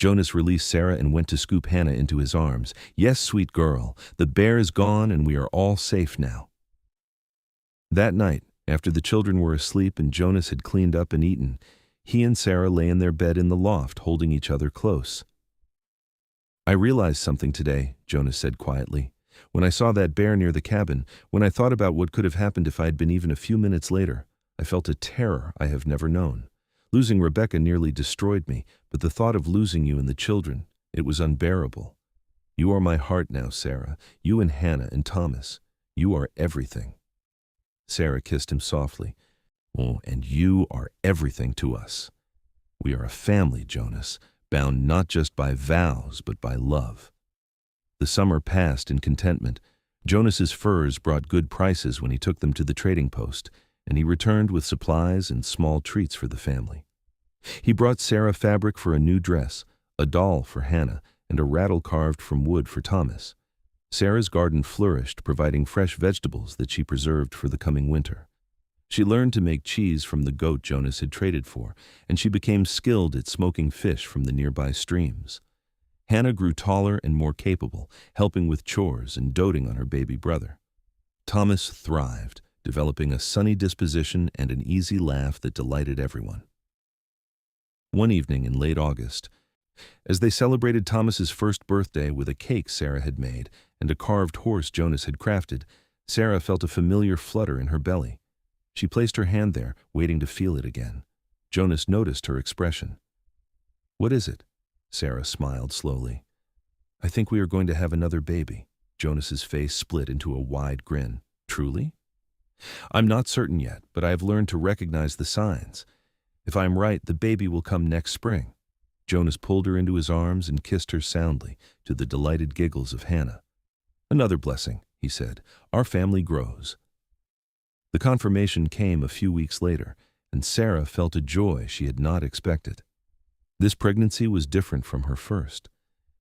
Jonas released Sarah and went to scoop Hannah into his arms. "Yes, sweet girl, the bear is gone and we are all safe now." That night, after the children were asleep and Jonas had cleaned up and eaten, he and Sarah lay in their bed in the loft, holding each other close. "I realized something today," Jonas said quietly. "When I saw that bear near the cabin, when I thought about what could have happened if I had been even a few minutes later, I felt a terror I have never known. Losing Rebecca nearly destroyed me, but the thought of losing you and the children, it was unbearable. You are my heart now, Sarah. You and Hannah and Thomas. You are everything." Sarah kissed him softly. "Oh, and you are everything to us. We are a family, Jonas, bound not just by vows, but by love." The summer passed in contentment. Jonas's furs brought good prices when he took them to the trading post, and he returned with supplies and small treats for the family. He brought Sarah fabric for a new dress, a doll for Hannah, and a rattle carved from wood for Thomas. Sarah's garden flourished, providing fresh vegetables that she preserved for the coming winter. She learned to make cheese from the goat Jonas had traded for, and she became skilled at smoking fish from the nearby streams. Hannah grew taller and more capable, helping with chores and doting on her baby brother. Thomas thrived, developing a sunny disposition and an easy laugh that delighted everyone. One evening in late August, as they celebrated Thomas's first birthday with a cake Sarah had made and a carved horse Jonas had crafted, Sarah felt a familiar flutter in her belly. She placed her hand there, waiting to feel it again. Jonas noticed her expression. What is it? Sarah smiled slowly. I think we are going to have another baby. Jonas's face split into a wide grin. Truly? I'm not certain yet, but I have learned to recognize the signs. If I am right, the baby will come next spring. Jonas pulled her into his arms and kissed her soundly, to the delighted giggles of Hannah. Another blessing, he said. Our family grows. The confirmation came a few weeks later, and Sarah felt a joy she had not expected. This pregnancy was different from her first.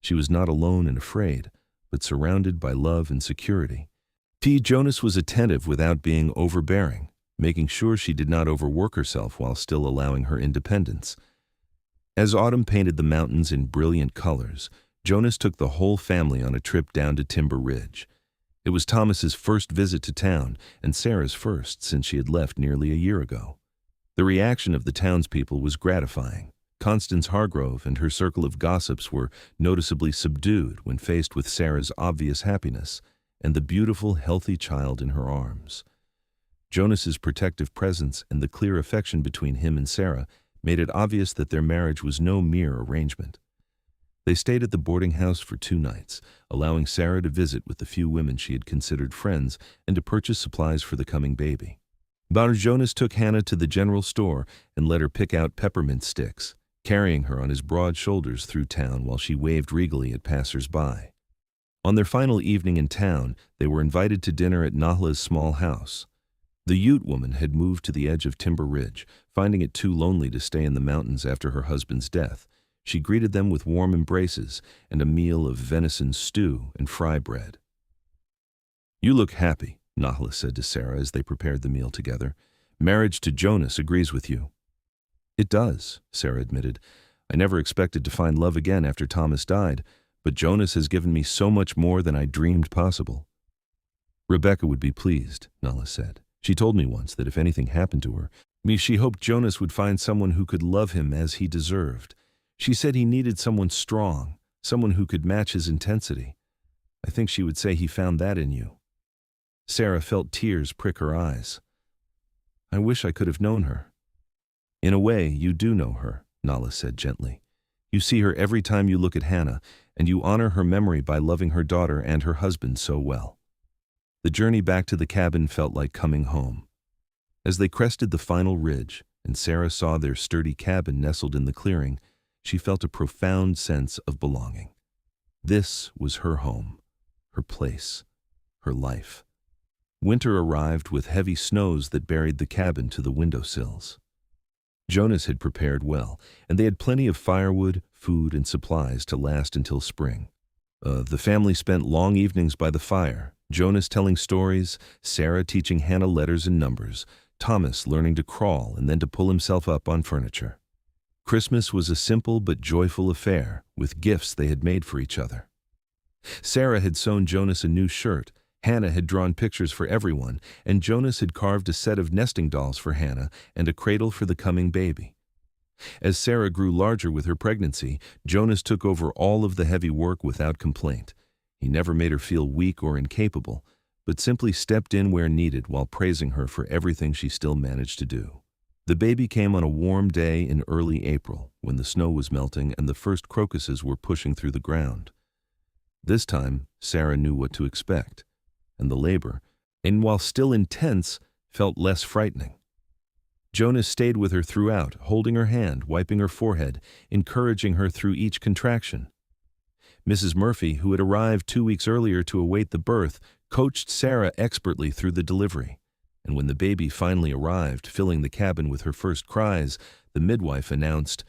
She was not alone and afraid, but surrounded by love and security. Jonas was attentive without being overbearing, making sure she did not overwork herself while still allowing her independence. As autumn painted the mountains in brilliant colors, Jonas took the whole family on a trip down to Timber Ridge. It was Thomas's first visit to town and Sarah's first since she had left nearly a year ago. The reaction of the townspeople was gratifying. Constance Hargrove and her circle of gossips were noticeably subdued when faced with Sarah's obvious happiness and the beautiful, healthy child in her arms. Jonas's protective presence and the clear affection between him and Sarah made it obvious that their marriage was no mere arrangement. They stayed at the boarding house for 2 nights, allowing Sarah to visit with the few women she had considered friends and to purchase supplies for the coming baby. Jonas took Hannah to the general store and let her pick out peppermint sticks, carrying her on his broad shoulders through town while she waved regally at passers-by. On their final evening in town, they were invited to dinner at Nahla's small house. The Ute woman had moved to the edge of Timber Ridge, finding it too lonely to stay in the mountains after her husband's death. She greeted them with warm embraces and a meal of venison stew and fry bread. You look happy, Nahla said to Sarah as they prepared the meal together. Marriage to Jonas agrees with you. It does, Sarah admitted. I never expected to find love again after Thomas died, but Jonas has given me so much more than I dreamed possible. Rebecca would be pleased, Nahla said. She told me once that if anything happened to her, she hoped Jonas would find someone who could love him as he deserved. She said he needed someone strong, someone who could match his intensity. I think she would say he found that in you. Sarah felt tears prick her eyes. I wish I could have known her. In a way, you do know her, Nahla said gently. You see her every time you look at Hannah, and you honor her memory by loving her daughter and her husband so well. The journey back to the cabin felt like coming home. As they crested the final ridge, and Sarah saw their sturdy cabin nestled in the clearing, she felt a profound sense of belonging. This was her home, her place, her life. Winter arrived with heavy snows that buried the cabin to the windowsills. Jonas had prepared well, and they had plenty of firewood, food, and supplies to last until spring. The family spent long evenings by the fire, Jonas telling stories, Sarah teaching Hannah letters and numbers, Thomas learning to crawl and then to pull himself up on furniture. Christmas was a simple but joyful affair, with gifts they had made for each other. Sarah had sewn Jonas a new shirt, Hannah had drawn pictures for everyone, and Jonas had carved a set of nesting dolls for Hannah and a cradle for the coming baby. As Sarah grew larger with her pregnancy, Jonas took over all of the heavy work without complaint. He never made her feel weak or incapable, but simply stepped in where needed while praising her for everything she still managed to do. The baby came on a warm day in early April, when the snow was melting and the first crocuses were pushing through the ground. This time, Sarah knew what to expect, and the labor, and while still intense, felt less frightening. Jonas stayed with her throughout, holding her hand, wiping her forehead, encouraging her through each contraction. Mrs. Murphy, who had arrived 2 weeks earlier to await the birth, coached Sarah expertly through the delivery. And when the baby finally arrived, filling the cabin with her first cries, the midwife announced,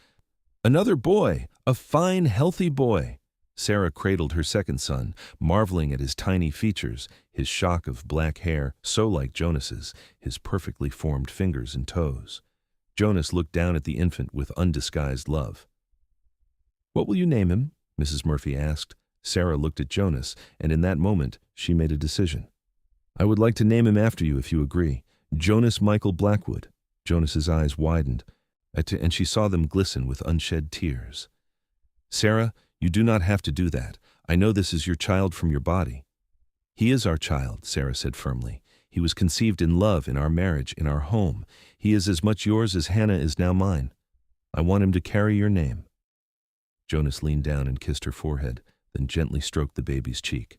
"Another boy, a fine, healthy boy." Sarah cradled her second son, marveling at his tiny features, his shock of black hair, so like Jonas's, his perfectly formed fingers and toes. Jonas looked down at the infant with undisguised love. "What will you name him?" Mrs. Murphy asked. Sarah looked at Jonas, and in that moment, she made a decision. "I would like to name him after you if you agree. Jonas Michael Blackwood." Jonas's eyes widened, and she saw them glisten with unshed tears. "Sarah, you do not have to do that. I know this is your child from your body." "He is our child," Sarah said firmly. "He was conceived in love, in our marriage, in our home. He is as much yours as Hannah is now mine. I want him to carry your name." Jonas leaned down and kissed her forehead, then gently stroked the baby's cheek.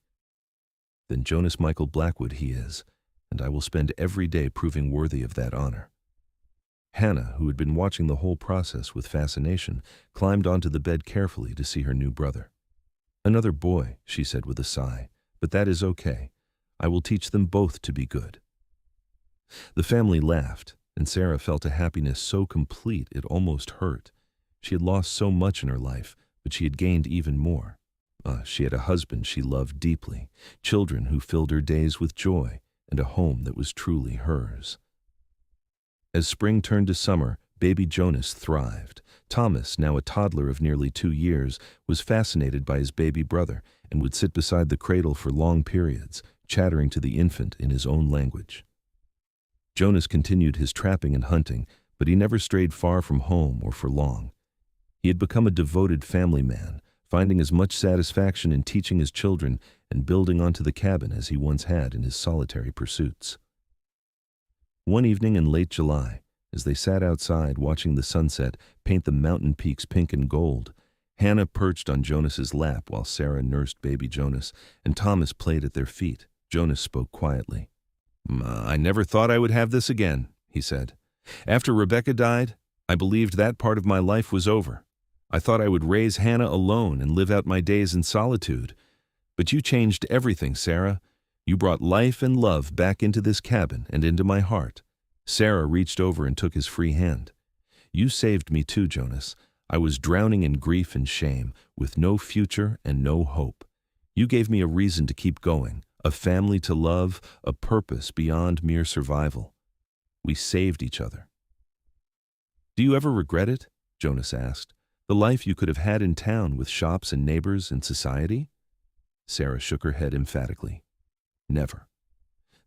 Then Jonas Michael Blackwood he is, and I will spend every day proving worthy of that honor. Hannah, who had been watching the whole process with fascination, climbed onto the bed carefully to see her new brother. Another boy, she said with a sigh, but that is okay. I will teach them both to be good. The family laughed, and Sarah felt a happiness so complete it almost hurt. She had lost so much in her life, but she had gained even more. She had a husband she loved deeply, children who filled her days with joy, and a home that was truly hers. As spring turned to summer, baby Jonas thrived. Thomas, now a toddler of nearly 2 years, was fascinated by his baby brother and would sit beside the cradle for long periods, chattering to the infant in his own language. Jonas continued his trapping and hunting, but he never strayed far from home or for long. He had become a devoted family man, finding as much satisfaction in teaching his children and building onto the cabin as he once had in his solitary pursuits. One evening in late July, as they sat outside watching the sunset paint the mountain peaks pink and gold, Hannah perched on Jonas's lap while Sarah nursed baby Jonas, and Thomas played at their feet. Jonas spoke quietly. I never thought I would have this again, he said. After Rebecca died, I believed that part of my life was over. I thought I would raise Hannah alone and live out my days in solitude. But you changed everything, Sarah. You brought life and love back into this cabin and into my heart. Sarah reached over and took his free hand. You saved me too, Jonas. I was drowning in grief and shame, with no future and no hope. You gave me a reason to keep going, a family to love, a purpose beyond mere survival. We saved each other. Do you ever regret it? Jonas asked. The life you could have had in town with shops and neighbors and society? Sarah shook her head emphatically. Never.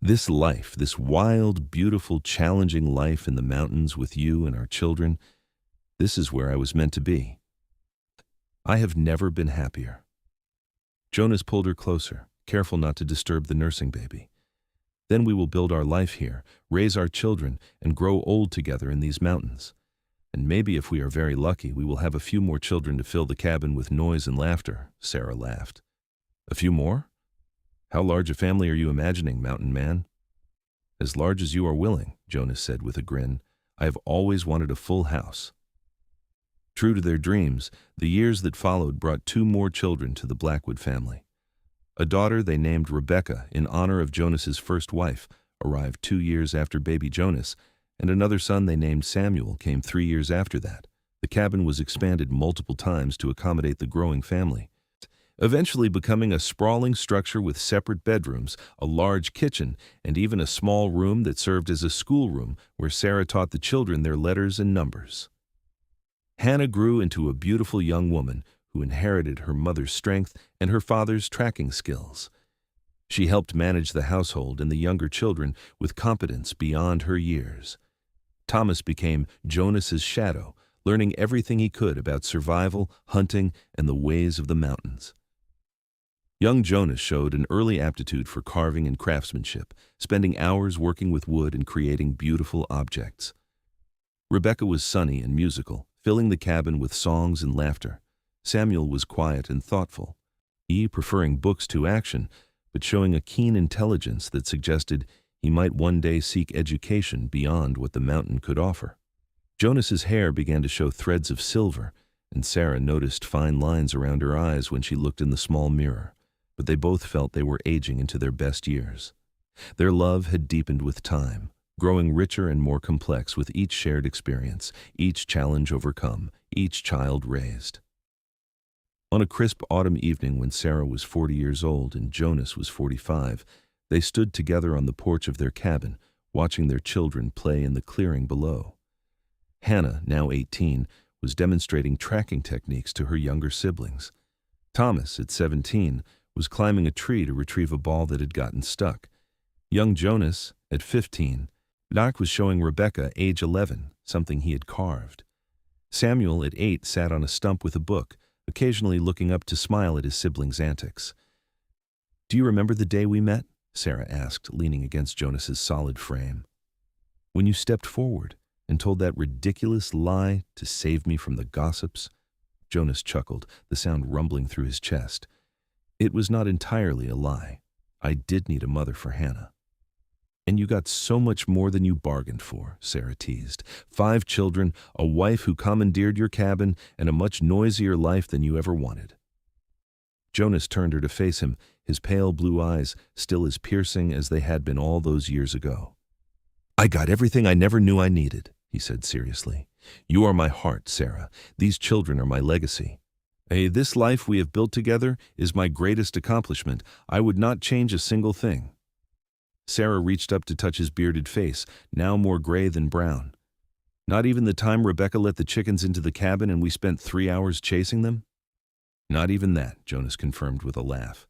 This life, this wild, beautiful, challenging life in the mountains with you and our children, this is where I was meant to be. I have never been happier. Jonas pulled her closer, careful not to disturb the nursing baby. Then we will build our life here, raise our children, and grow old together in these mountains. And maybe if we are very lucky, we will have a few more children to fill the cabin with noise and laughter, Sarah laughed. A few more? How large a family are you imagining, mountain man? As large as you are willing, Jonas said with a grin. I have always wanted a full house. True to their dreams, the years that followed brought 2 more children to the Blackwood family. A daughter they named Rebecca in honor of Jonas's first wife arrived 2 years after baby Jonas, and another son they named Samuel came 3 years after that. The cabin was expanded multiple times to accommodate the growing family, eventually becoming a sprawling structure with separate bedrooms, a large kitchen, and even a small room that served as a schoolroom where Sarah taught the children their letters and numbers. Hannah grew into a beautiful young woman who inherited her mother's strength and her father's tracking skills. She helped manage the household and the younger children with competence beyond her years. Thomas became Jonas's shadow, learning everything he could about survival, hunting, and the ways of the mountains. Young Jonas showed an early aptitude for carving and craftsmanship, spending hours working with wood and creating beautiful objects. Rebecca was sunny and musical, filling the cabin with songs and laughter. Samuel was quiet and thoughtful, he preferring books to action, but showing a keen intelligence that suggested he might one day seek education beyond what the mountain could offer. Jonas's hair began to show threads of silver, and Sarah noticed fine lines around her eyes when she looked in the small mirror, but they both felt they were aging into their best years. Their love had deepened with time, growing richer and more complex with each shared experience, each challenge overcome, each child raised. On a crisp autumn evening when Sarah was 40 years old and Jonas was 45, they stood together on the porch of their cabin, watching their children play in the clearing below. Hannah, now 18, was demonstrating tracking techniques to her younger siblings. Thomas, at 17, was climbing a tree to retrieve a ball that had gotten stuck. Young Jonas, at 15, Doc was showing Rebecca, age 11, something he had carved. Samuel, at 8, sat on a stump with a book, occasionally looking up to smile at his siblings' antics. Do you remember the day we met? Sarah asked, leaning against Jonas's solid frame. When you stepped forward and told that ridiculous lie to save me from the gossips? Jonas chuckled, the sound rumbling through his chest. It was not entirely a lie. I did need a mother for Hannah. And you got so much more than you bargained for, Sarah teased. 5 children, a wife who commandeered your cabin, and a much noisier life than you ever wanted. Jonas turned her to face him, his pale blue eyes still as piercing as they had been all those years ago. I got everything I never knew I needed, he said seriously. You are my heart, Sarah. These children are my legacy. This life we have built together is my greatest accomplishment. I would not change a single thing. Sarah reached up to touch his bearded face, now more gray than brown. Not even the time Rebecca let the chickens into the cabin and we spent 3 hours chasing them? Not even that, Jonas confirmed with a laugh.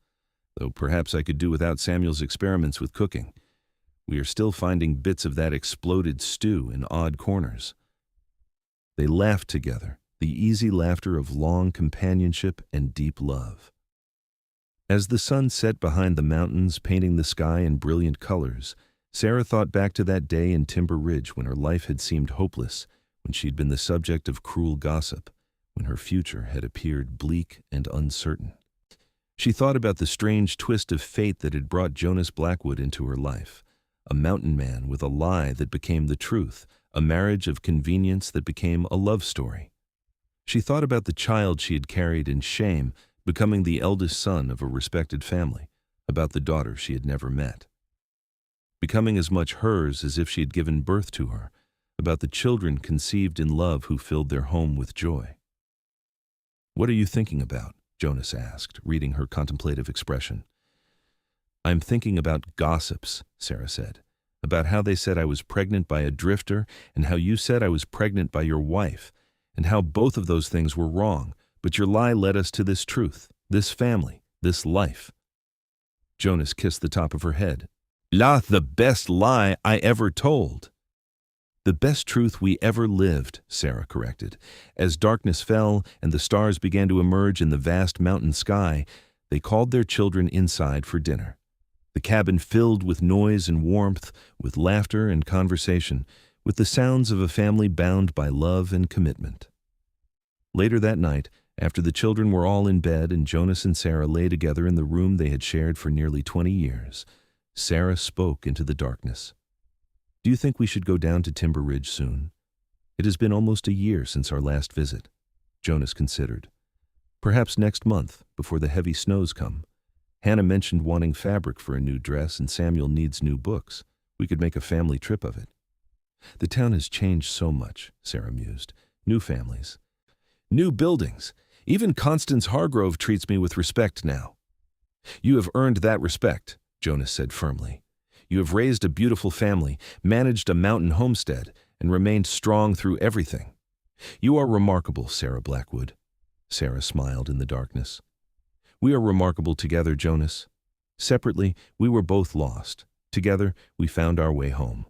Though perhaps I could do without Samuel's experiments with cooking. We are still finding bits of that exploded stew in odd corners. They laughed together, the easy laughter of long companionship and deep love. As the sun set behind the mountains, painting the sky in brilliant colors, Sarah thought back to that day in Timber Ridge when her life had seemed hopeless, when she'd been the subject of cruel gossip, when her future had appeared bleak and uncertain. She thought about the strange twist of fate that had brought Jonas Blackwood into her life, a mountain man with a lie that became the truth, a marriage of convenience that became a love story. She thought about the child she had carried in shame, becoming the eldest son of a respected family, about the daughter she had never met. Becoming as much hers as if she had given birth to her, about the children conceived in love who filled their home with joy. What are you thinking about? Jonas asked, reading her contemplative expression. I'm thinking about gossips, Sarah said, about how they said I was pregnant by a drifter and how you said I was pregnant by your wife, and how both of those things were wrong, but your lie led us to this truth, this family, this life. Jonas kissed the top of her head. The best lie I ever told. The best truth we ever lived, Sarah corrected. As darkness fell and the stars began to emerge in the vast mountain sky, they called their children inside for dinner. The cabin filled with noise and warmth, with laughter and conversation, with the sounds of a family bound by love and commitment. Later that night, after the children were all in bed and Jonas and Sarah lay together in the room they had shared for nearly 20 years, Sarah spoke into the darkness. Do you think we should go down to Timber Ridge soon? It has been almost a year since our last visit. Jonas considered. Perhaps next month, before the heavy snows come. Hannah mentioned wanting fabric for a new dress and Samuel needs new books. We could make a family trip of it. The town has changed so much, Sarah mused. New families. New buildings. Even Constance Hargrove treats me with respect now. You have earned that respect, Jonas said firmly. You have raised a beautiful family, managed a mountain homestead, and remained strong through everything. You are remarkable, Sarah Blackwood. Sarah smiled in the darkness. We are remarkable together, Jonas. Separately, we were both lost. Together, we found our way home.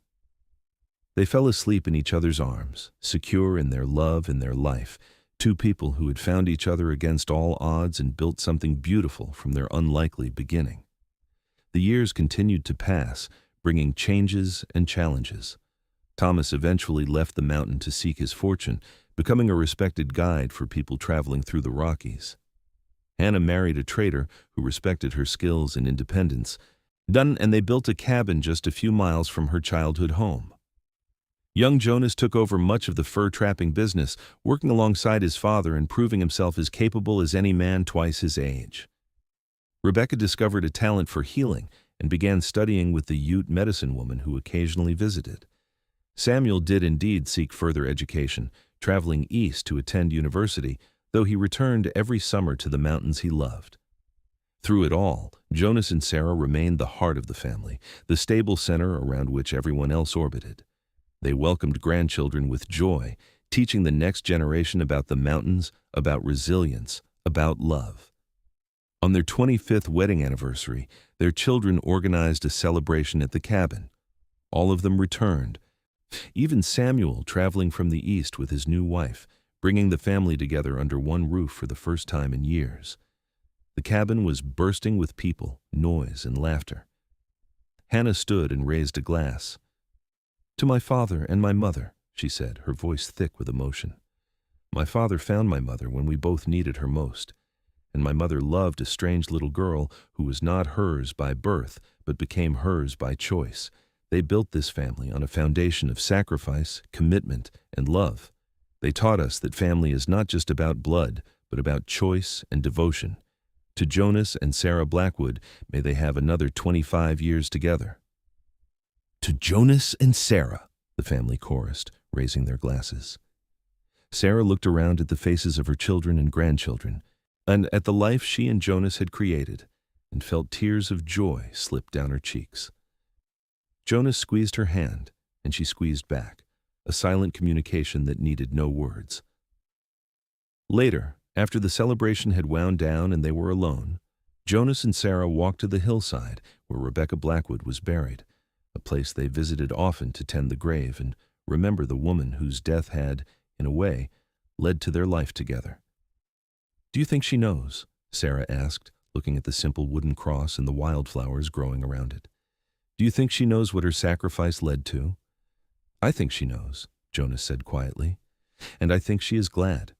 They fell asleep in each other's arms, secure in their love and their life, 2 people who had found each other against all odds and built something beautiful from their unlikely beginning. The years continued to pass, bringing changes and challenges. Thomas eventually left the mountain to seek his fortune, becoming a respected guide for people traveling through the Rockies. Hannah married a trader who respected her skills and independence, and they built a cabin just a few miles from her childhood home. Young Jonas took over much of the fur trapping business, working alongside his father and proving himself as capable as any man twice his age. Rebecca discovered a talent for healing and began studying with the Ute medicine woman who occasionally visited. Samuel did indeed seek further education, traveling east to attend university, though he returned every summer to the mountains he loved. Through it all, Jonas and Sarah remained the heart of the family, the stable center around which everyone else orbited. They welcomed grandchildren with joy, teaching the next generation about the mountains, about resilience, about love. On their 25th wedding anniversary, their children organized a celebration at the cabin. All of them returned. Even Samuel, traveling from the east with his new wife, bringing the family together under one roof for the first time in years. The cabin was bursting with people, noise, and laughter. Hannah stood and raised a glass. To my father and my mother, she said, her voice thick with emotion. My father found my mother when we both needed her most, and my mother loved a strange little girl who was not hers by birth, but became hers by choice. They built this family on a foundation of sacrifice, commitment, and love. They taught us that family is not just about blood, but about choice and devotion. To Jonas and Sarah Blackwood, may they have another 25 years together. To Jonas and Sarah, the family chorused, raising their glasses. Sarah looked around at the faces of her children and grandchildren, and at the life she and Jonas had created, and felt tears of joy slip down her cheeks. Jonas squeezed her hand, and she squeezed back, a silent communication that needed no words. Later, after the celebration had wound down and they were alone, Jonas and Sarah walked to the hillside where Rebecca Blackwood was buried, a place they visited often to tend the grave and remember the woman whose death had, in a way, led to their life together. "Do you think she knows?" Sarah asked, looking at the simple wooden cross and the wildflowers growing around it. "Do you think she knows what her sacrifice led to?" "I think she knows," Jonas said quietly, "and I think she is glad.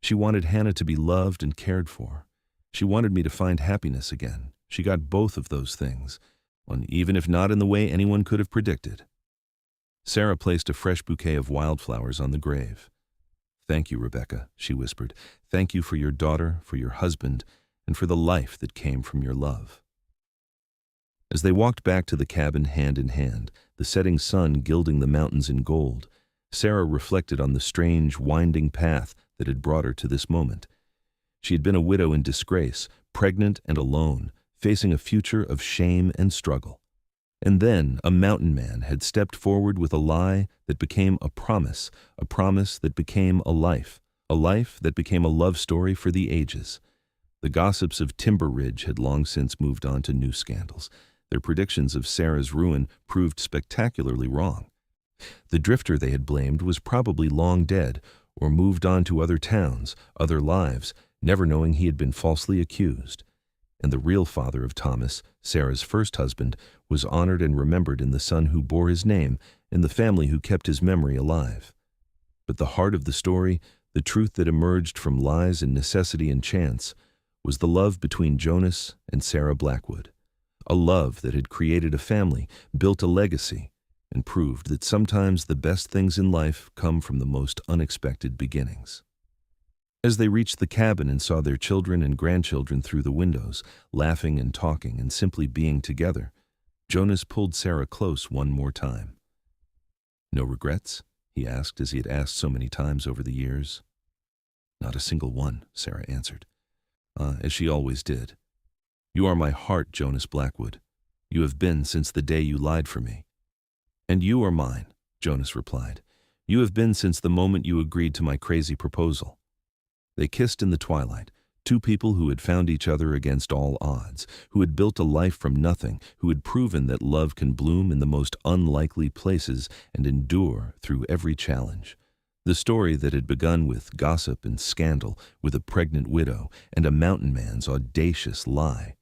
She wanted Hannah to be loved and cared for. She wanted me to find happiness again. She got both of those things, even if not in the way anyone could have predicted." Sarah placed a fresh bouquet of wildflowers on the grave. "Thank you, Rebecca," she whispered. "Thank you for your daughter, for your husband, and for the life that came from your love." As they walked back to the cabin hand in hand, the setting sun gilding the mountains in gold, Sarah reflected on the strange, winding path that had brought her to this moment. She had been a widow in disgrace, pregnant and alone, facing a future of shame and struggle. And then a mountain man had stepped forward with a lie that became a promise that became a life that became a love story for the ages. The gossips of Timber Ridge had long since moved on to new scandals. Their predictions of Sarah's ruin proved spectacularly wrong. The drifter they had blamed was probably long dead or moved on to other towns, other lives, never knowing he had been falsely accused. And the real father of Thomas, Sarah's first husband, was honored and remembered in the son who bore his name and the family who kept his memory alive. But the heart of the story, the truth that emerged from lies and necessity and chance, was the love between Jonas and Sarah Blackwood. A love that had created a family, built a legacy, and proved that sometimes the best things in life come from the most unexpected beginnings. As they reached the cabin and saw their children and grandchildren through the windows, laughing and talking and simply being together, Jonas pulled Sarah close one more time. "No regrets?" he asked, as he had asked so many times over the years. "Not a single one," Sarah answered, as she always did. "You are my heart, Jonas Blackwood. You have been since the day you lied for me." "And you are mine," Jonas replied. "You have been since the moment you agreed to my crazy proposal." They kissed in the twilight, two people who had found each other against all odds, who had built a life from nothing, who had proven that love can bloom in the most unlikely places and endure through every challenge. The story that had begun with gossip and scandal, with a pregnant widow and a mountain man's audacious lie,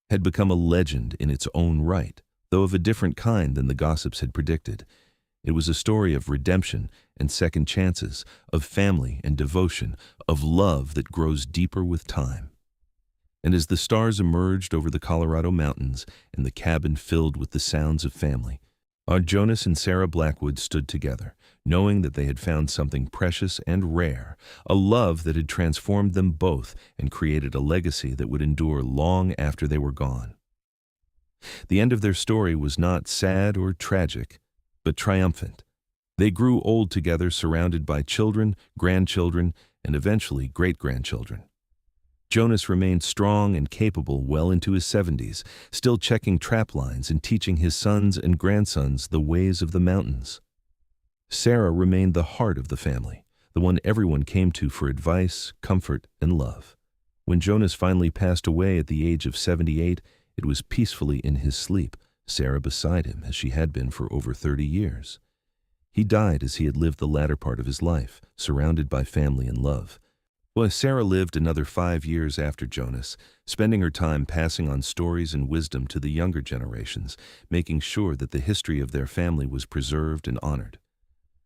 had become a legend in its own right, though of a different kind than the gossips had predicted. It was a story of redemption and second chances, of family and devotion, of love that grows deeper with time. And as the stars emerged over the Colorado mountains and the cabin filled with the sounds of family, Jonas and Sarah Blackwood stood together, knowing that they had found something precious and rare, a love that had transformed them both and created a legacy that would endure long after they were gone. The end of their story was not sad or tragic, but triumphant. They grew old together, surrounded by children, grandchildren, and eventually great-grandchildren. Jonas remained strong and capable well into his 70s, still checking trap lines and teaching his sons and grandsons the ways of the mountains. Sarah remained the heart of the family, the one everyone came to for advice, comfort, and love. When Jonas finally passed away at the age of 78, it was peacefully in his sleep, Sarah beside him as she had been for over 30 years. He died as he had lived the latter part of his life, surrounded by family and love. Well, Sarah lived another 5 years after Jonas, spending her time passing on stories and wisdom to the younger generations, making sure that the history of their family was preserved and honored.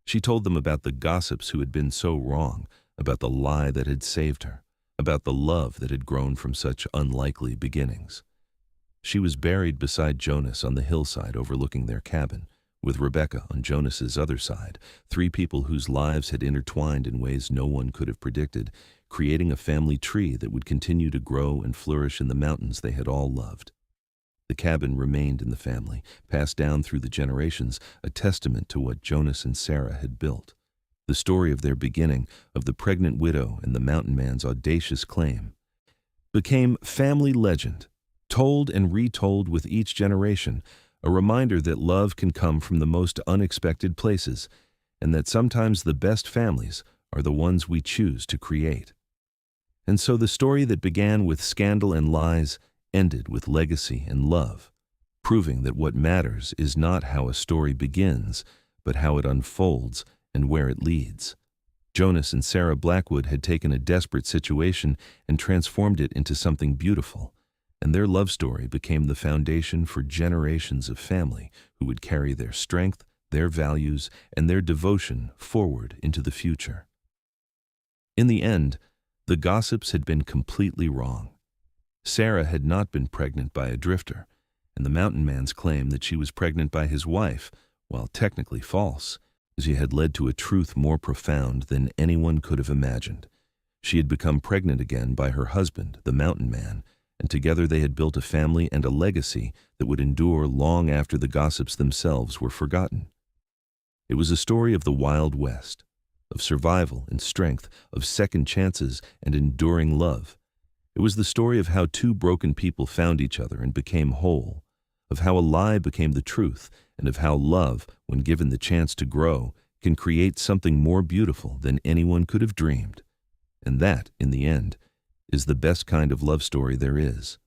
She told them about the gossips who had been so wrong, about the lie that had saved her, about the love that had grown from such unlikely beginnings. She was buried beside Jonas on the hillside overlooking their cabin, with Rebecca on Jonas's other side, three people whose lives had intertwined in ways no one could have predicted, creating a family tree that would continue to grow and flourish in the mountains they had all loved. The cabin remained in the family, passed down through the generations, a testament to what Jonas and Sarah had built. The story of their beginning, of the pregnant widow and the mountain man's audacious claim, became family legend, told and retold with each generation, a reminder that love can come from the most unexpected places, and that sometimes the best families are the ones we choose to create. And so the story that began with scandal and lies ended with legacy and love, proving that what matters is not how a story begins, but how it unfolds and where it leads. Jonas and Sarah Blackwood had taken a desperate situation and transformed it into something beautiful, and their love story became the foundation for generations of family who would carry their strength, their values, and their devotion forward into the future. In the end, the gossips had been completely wrong. Sarah had not been pregnant by a drifter, and the mountain man's claim that she was pregnant by his wife, while technically false, she had led to a truth more profound than anyone could have imagined. She had become pregnant again by her husband, the mountain man, and together they had built a family and a legacy that would endure long after the gossips themselves were forgotten. It was a story of the Wild West, of survival and strength, of second chances and enduring love. It was the story of how two broken people found each other and became whole, of how a lie became the truth, and of how love, when given the chance to grow, can create something more beautiful than anyone could have dreamed. And that, in the end, is the best kind of love story there is.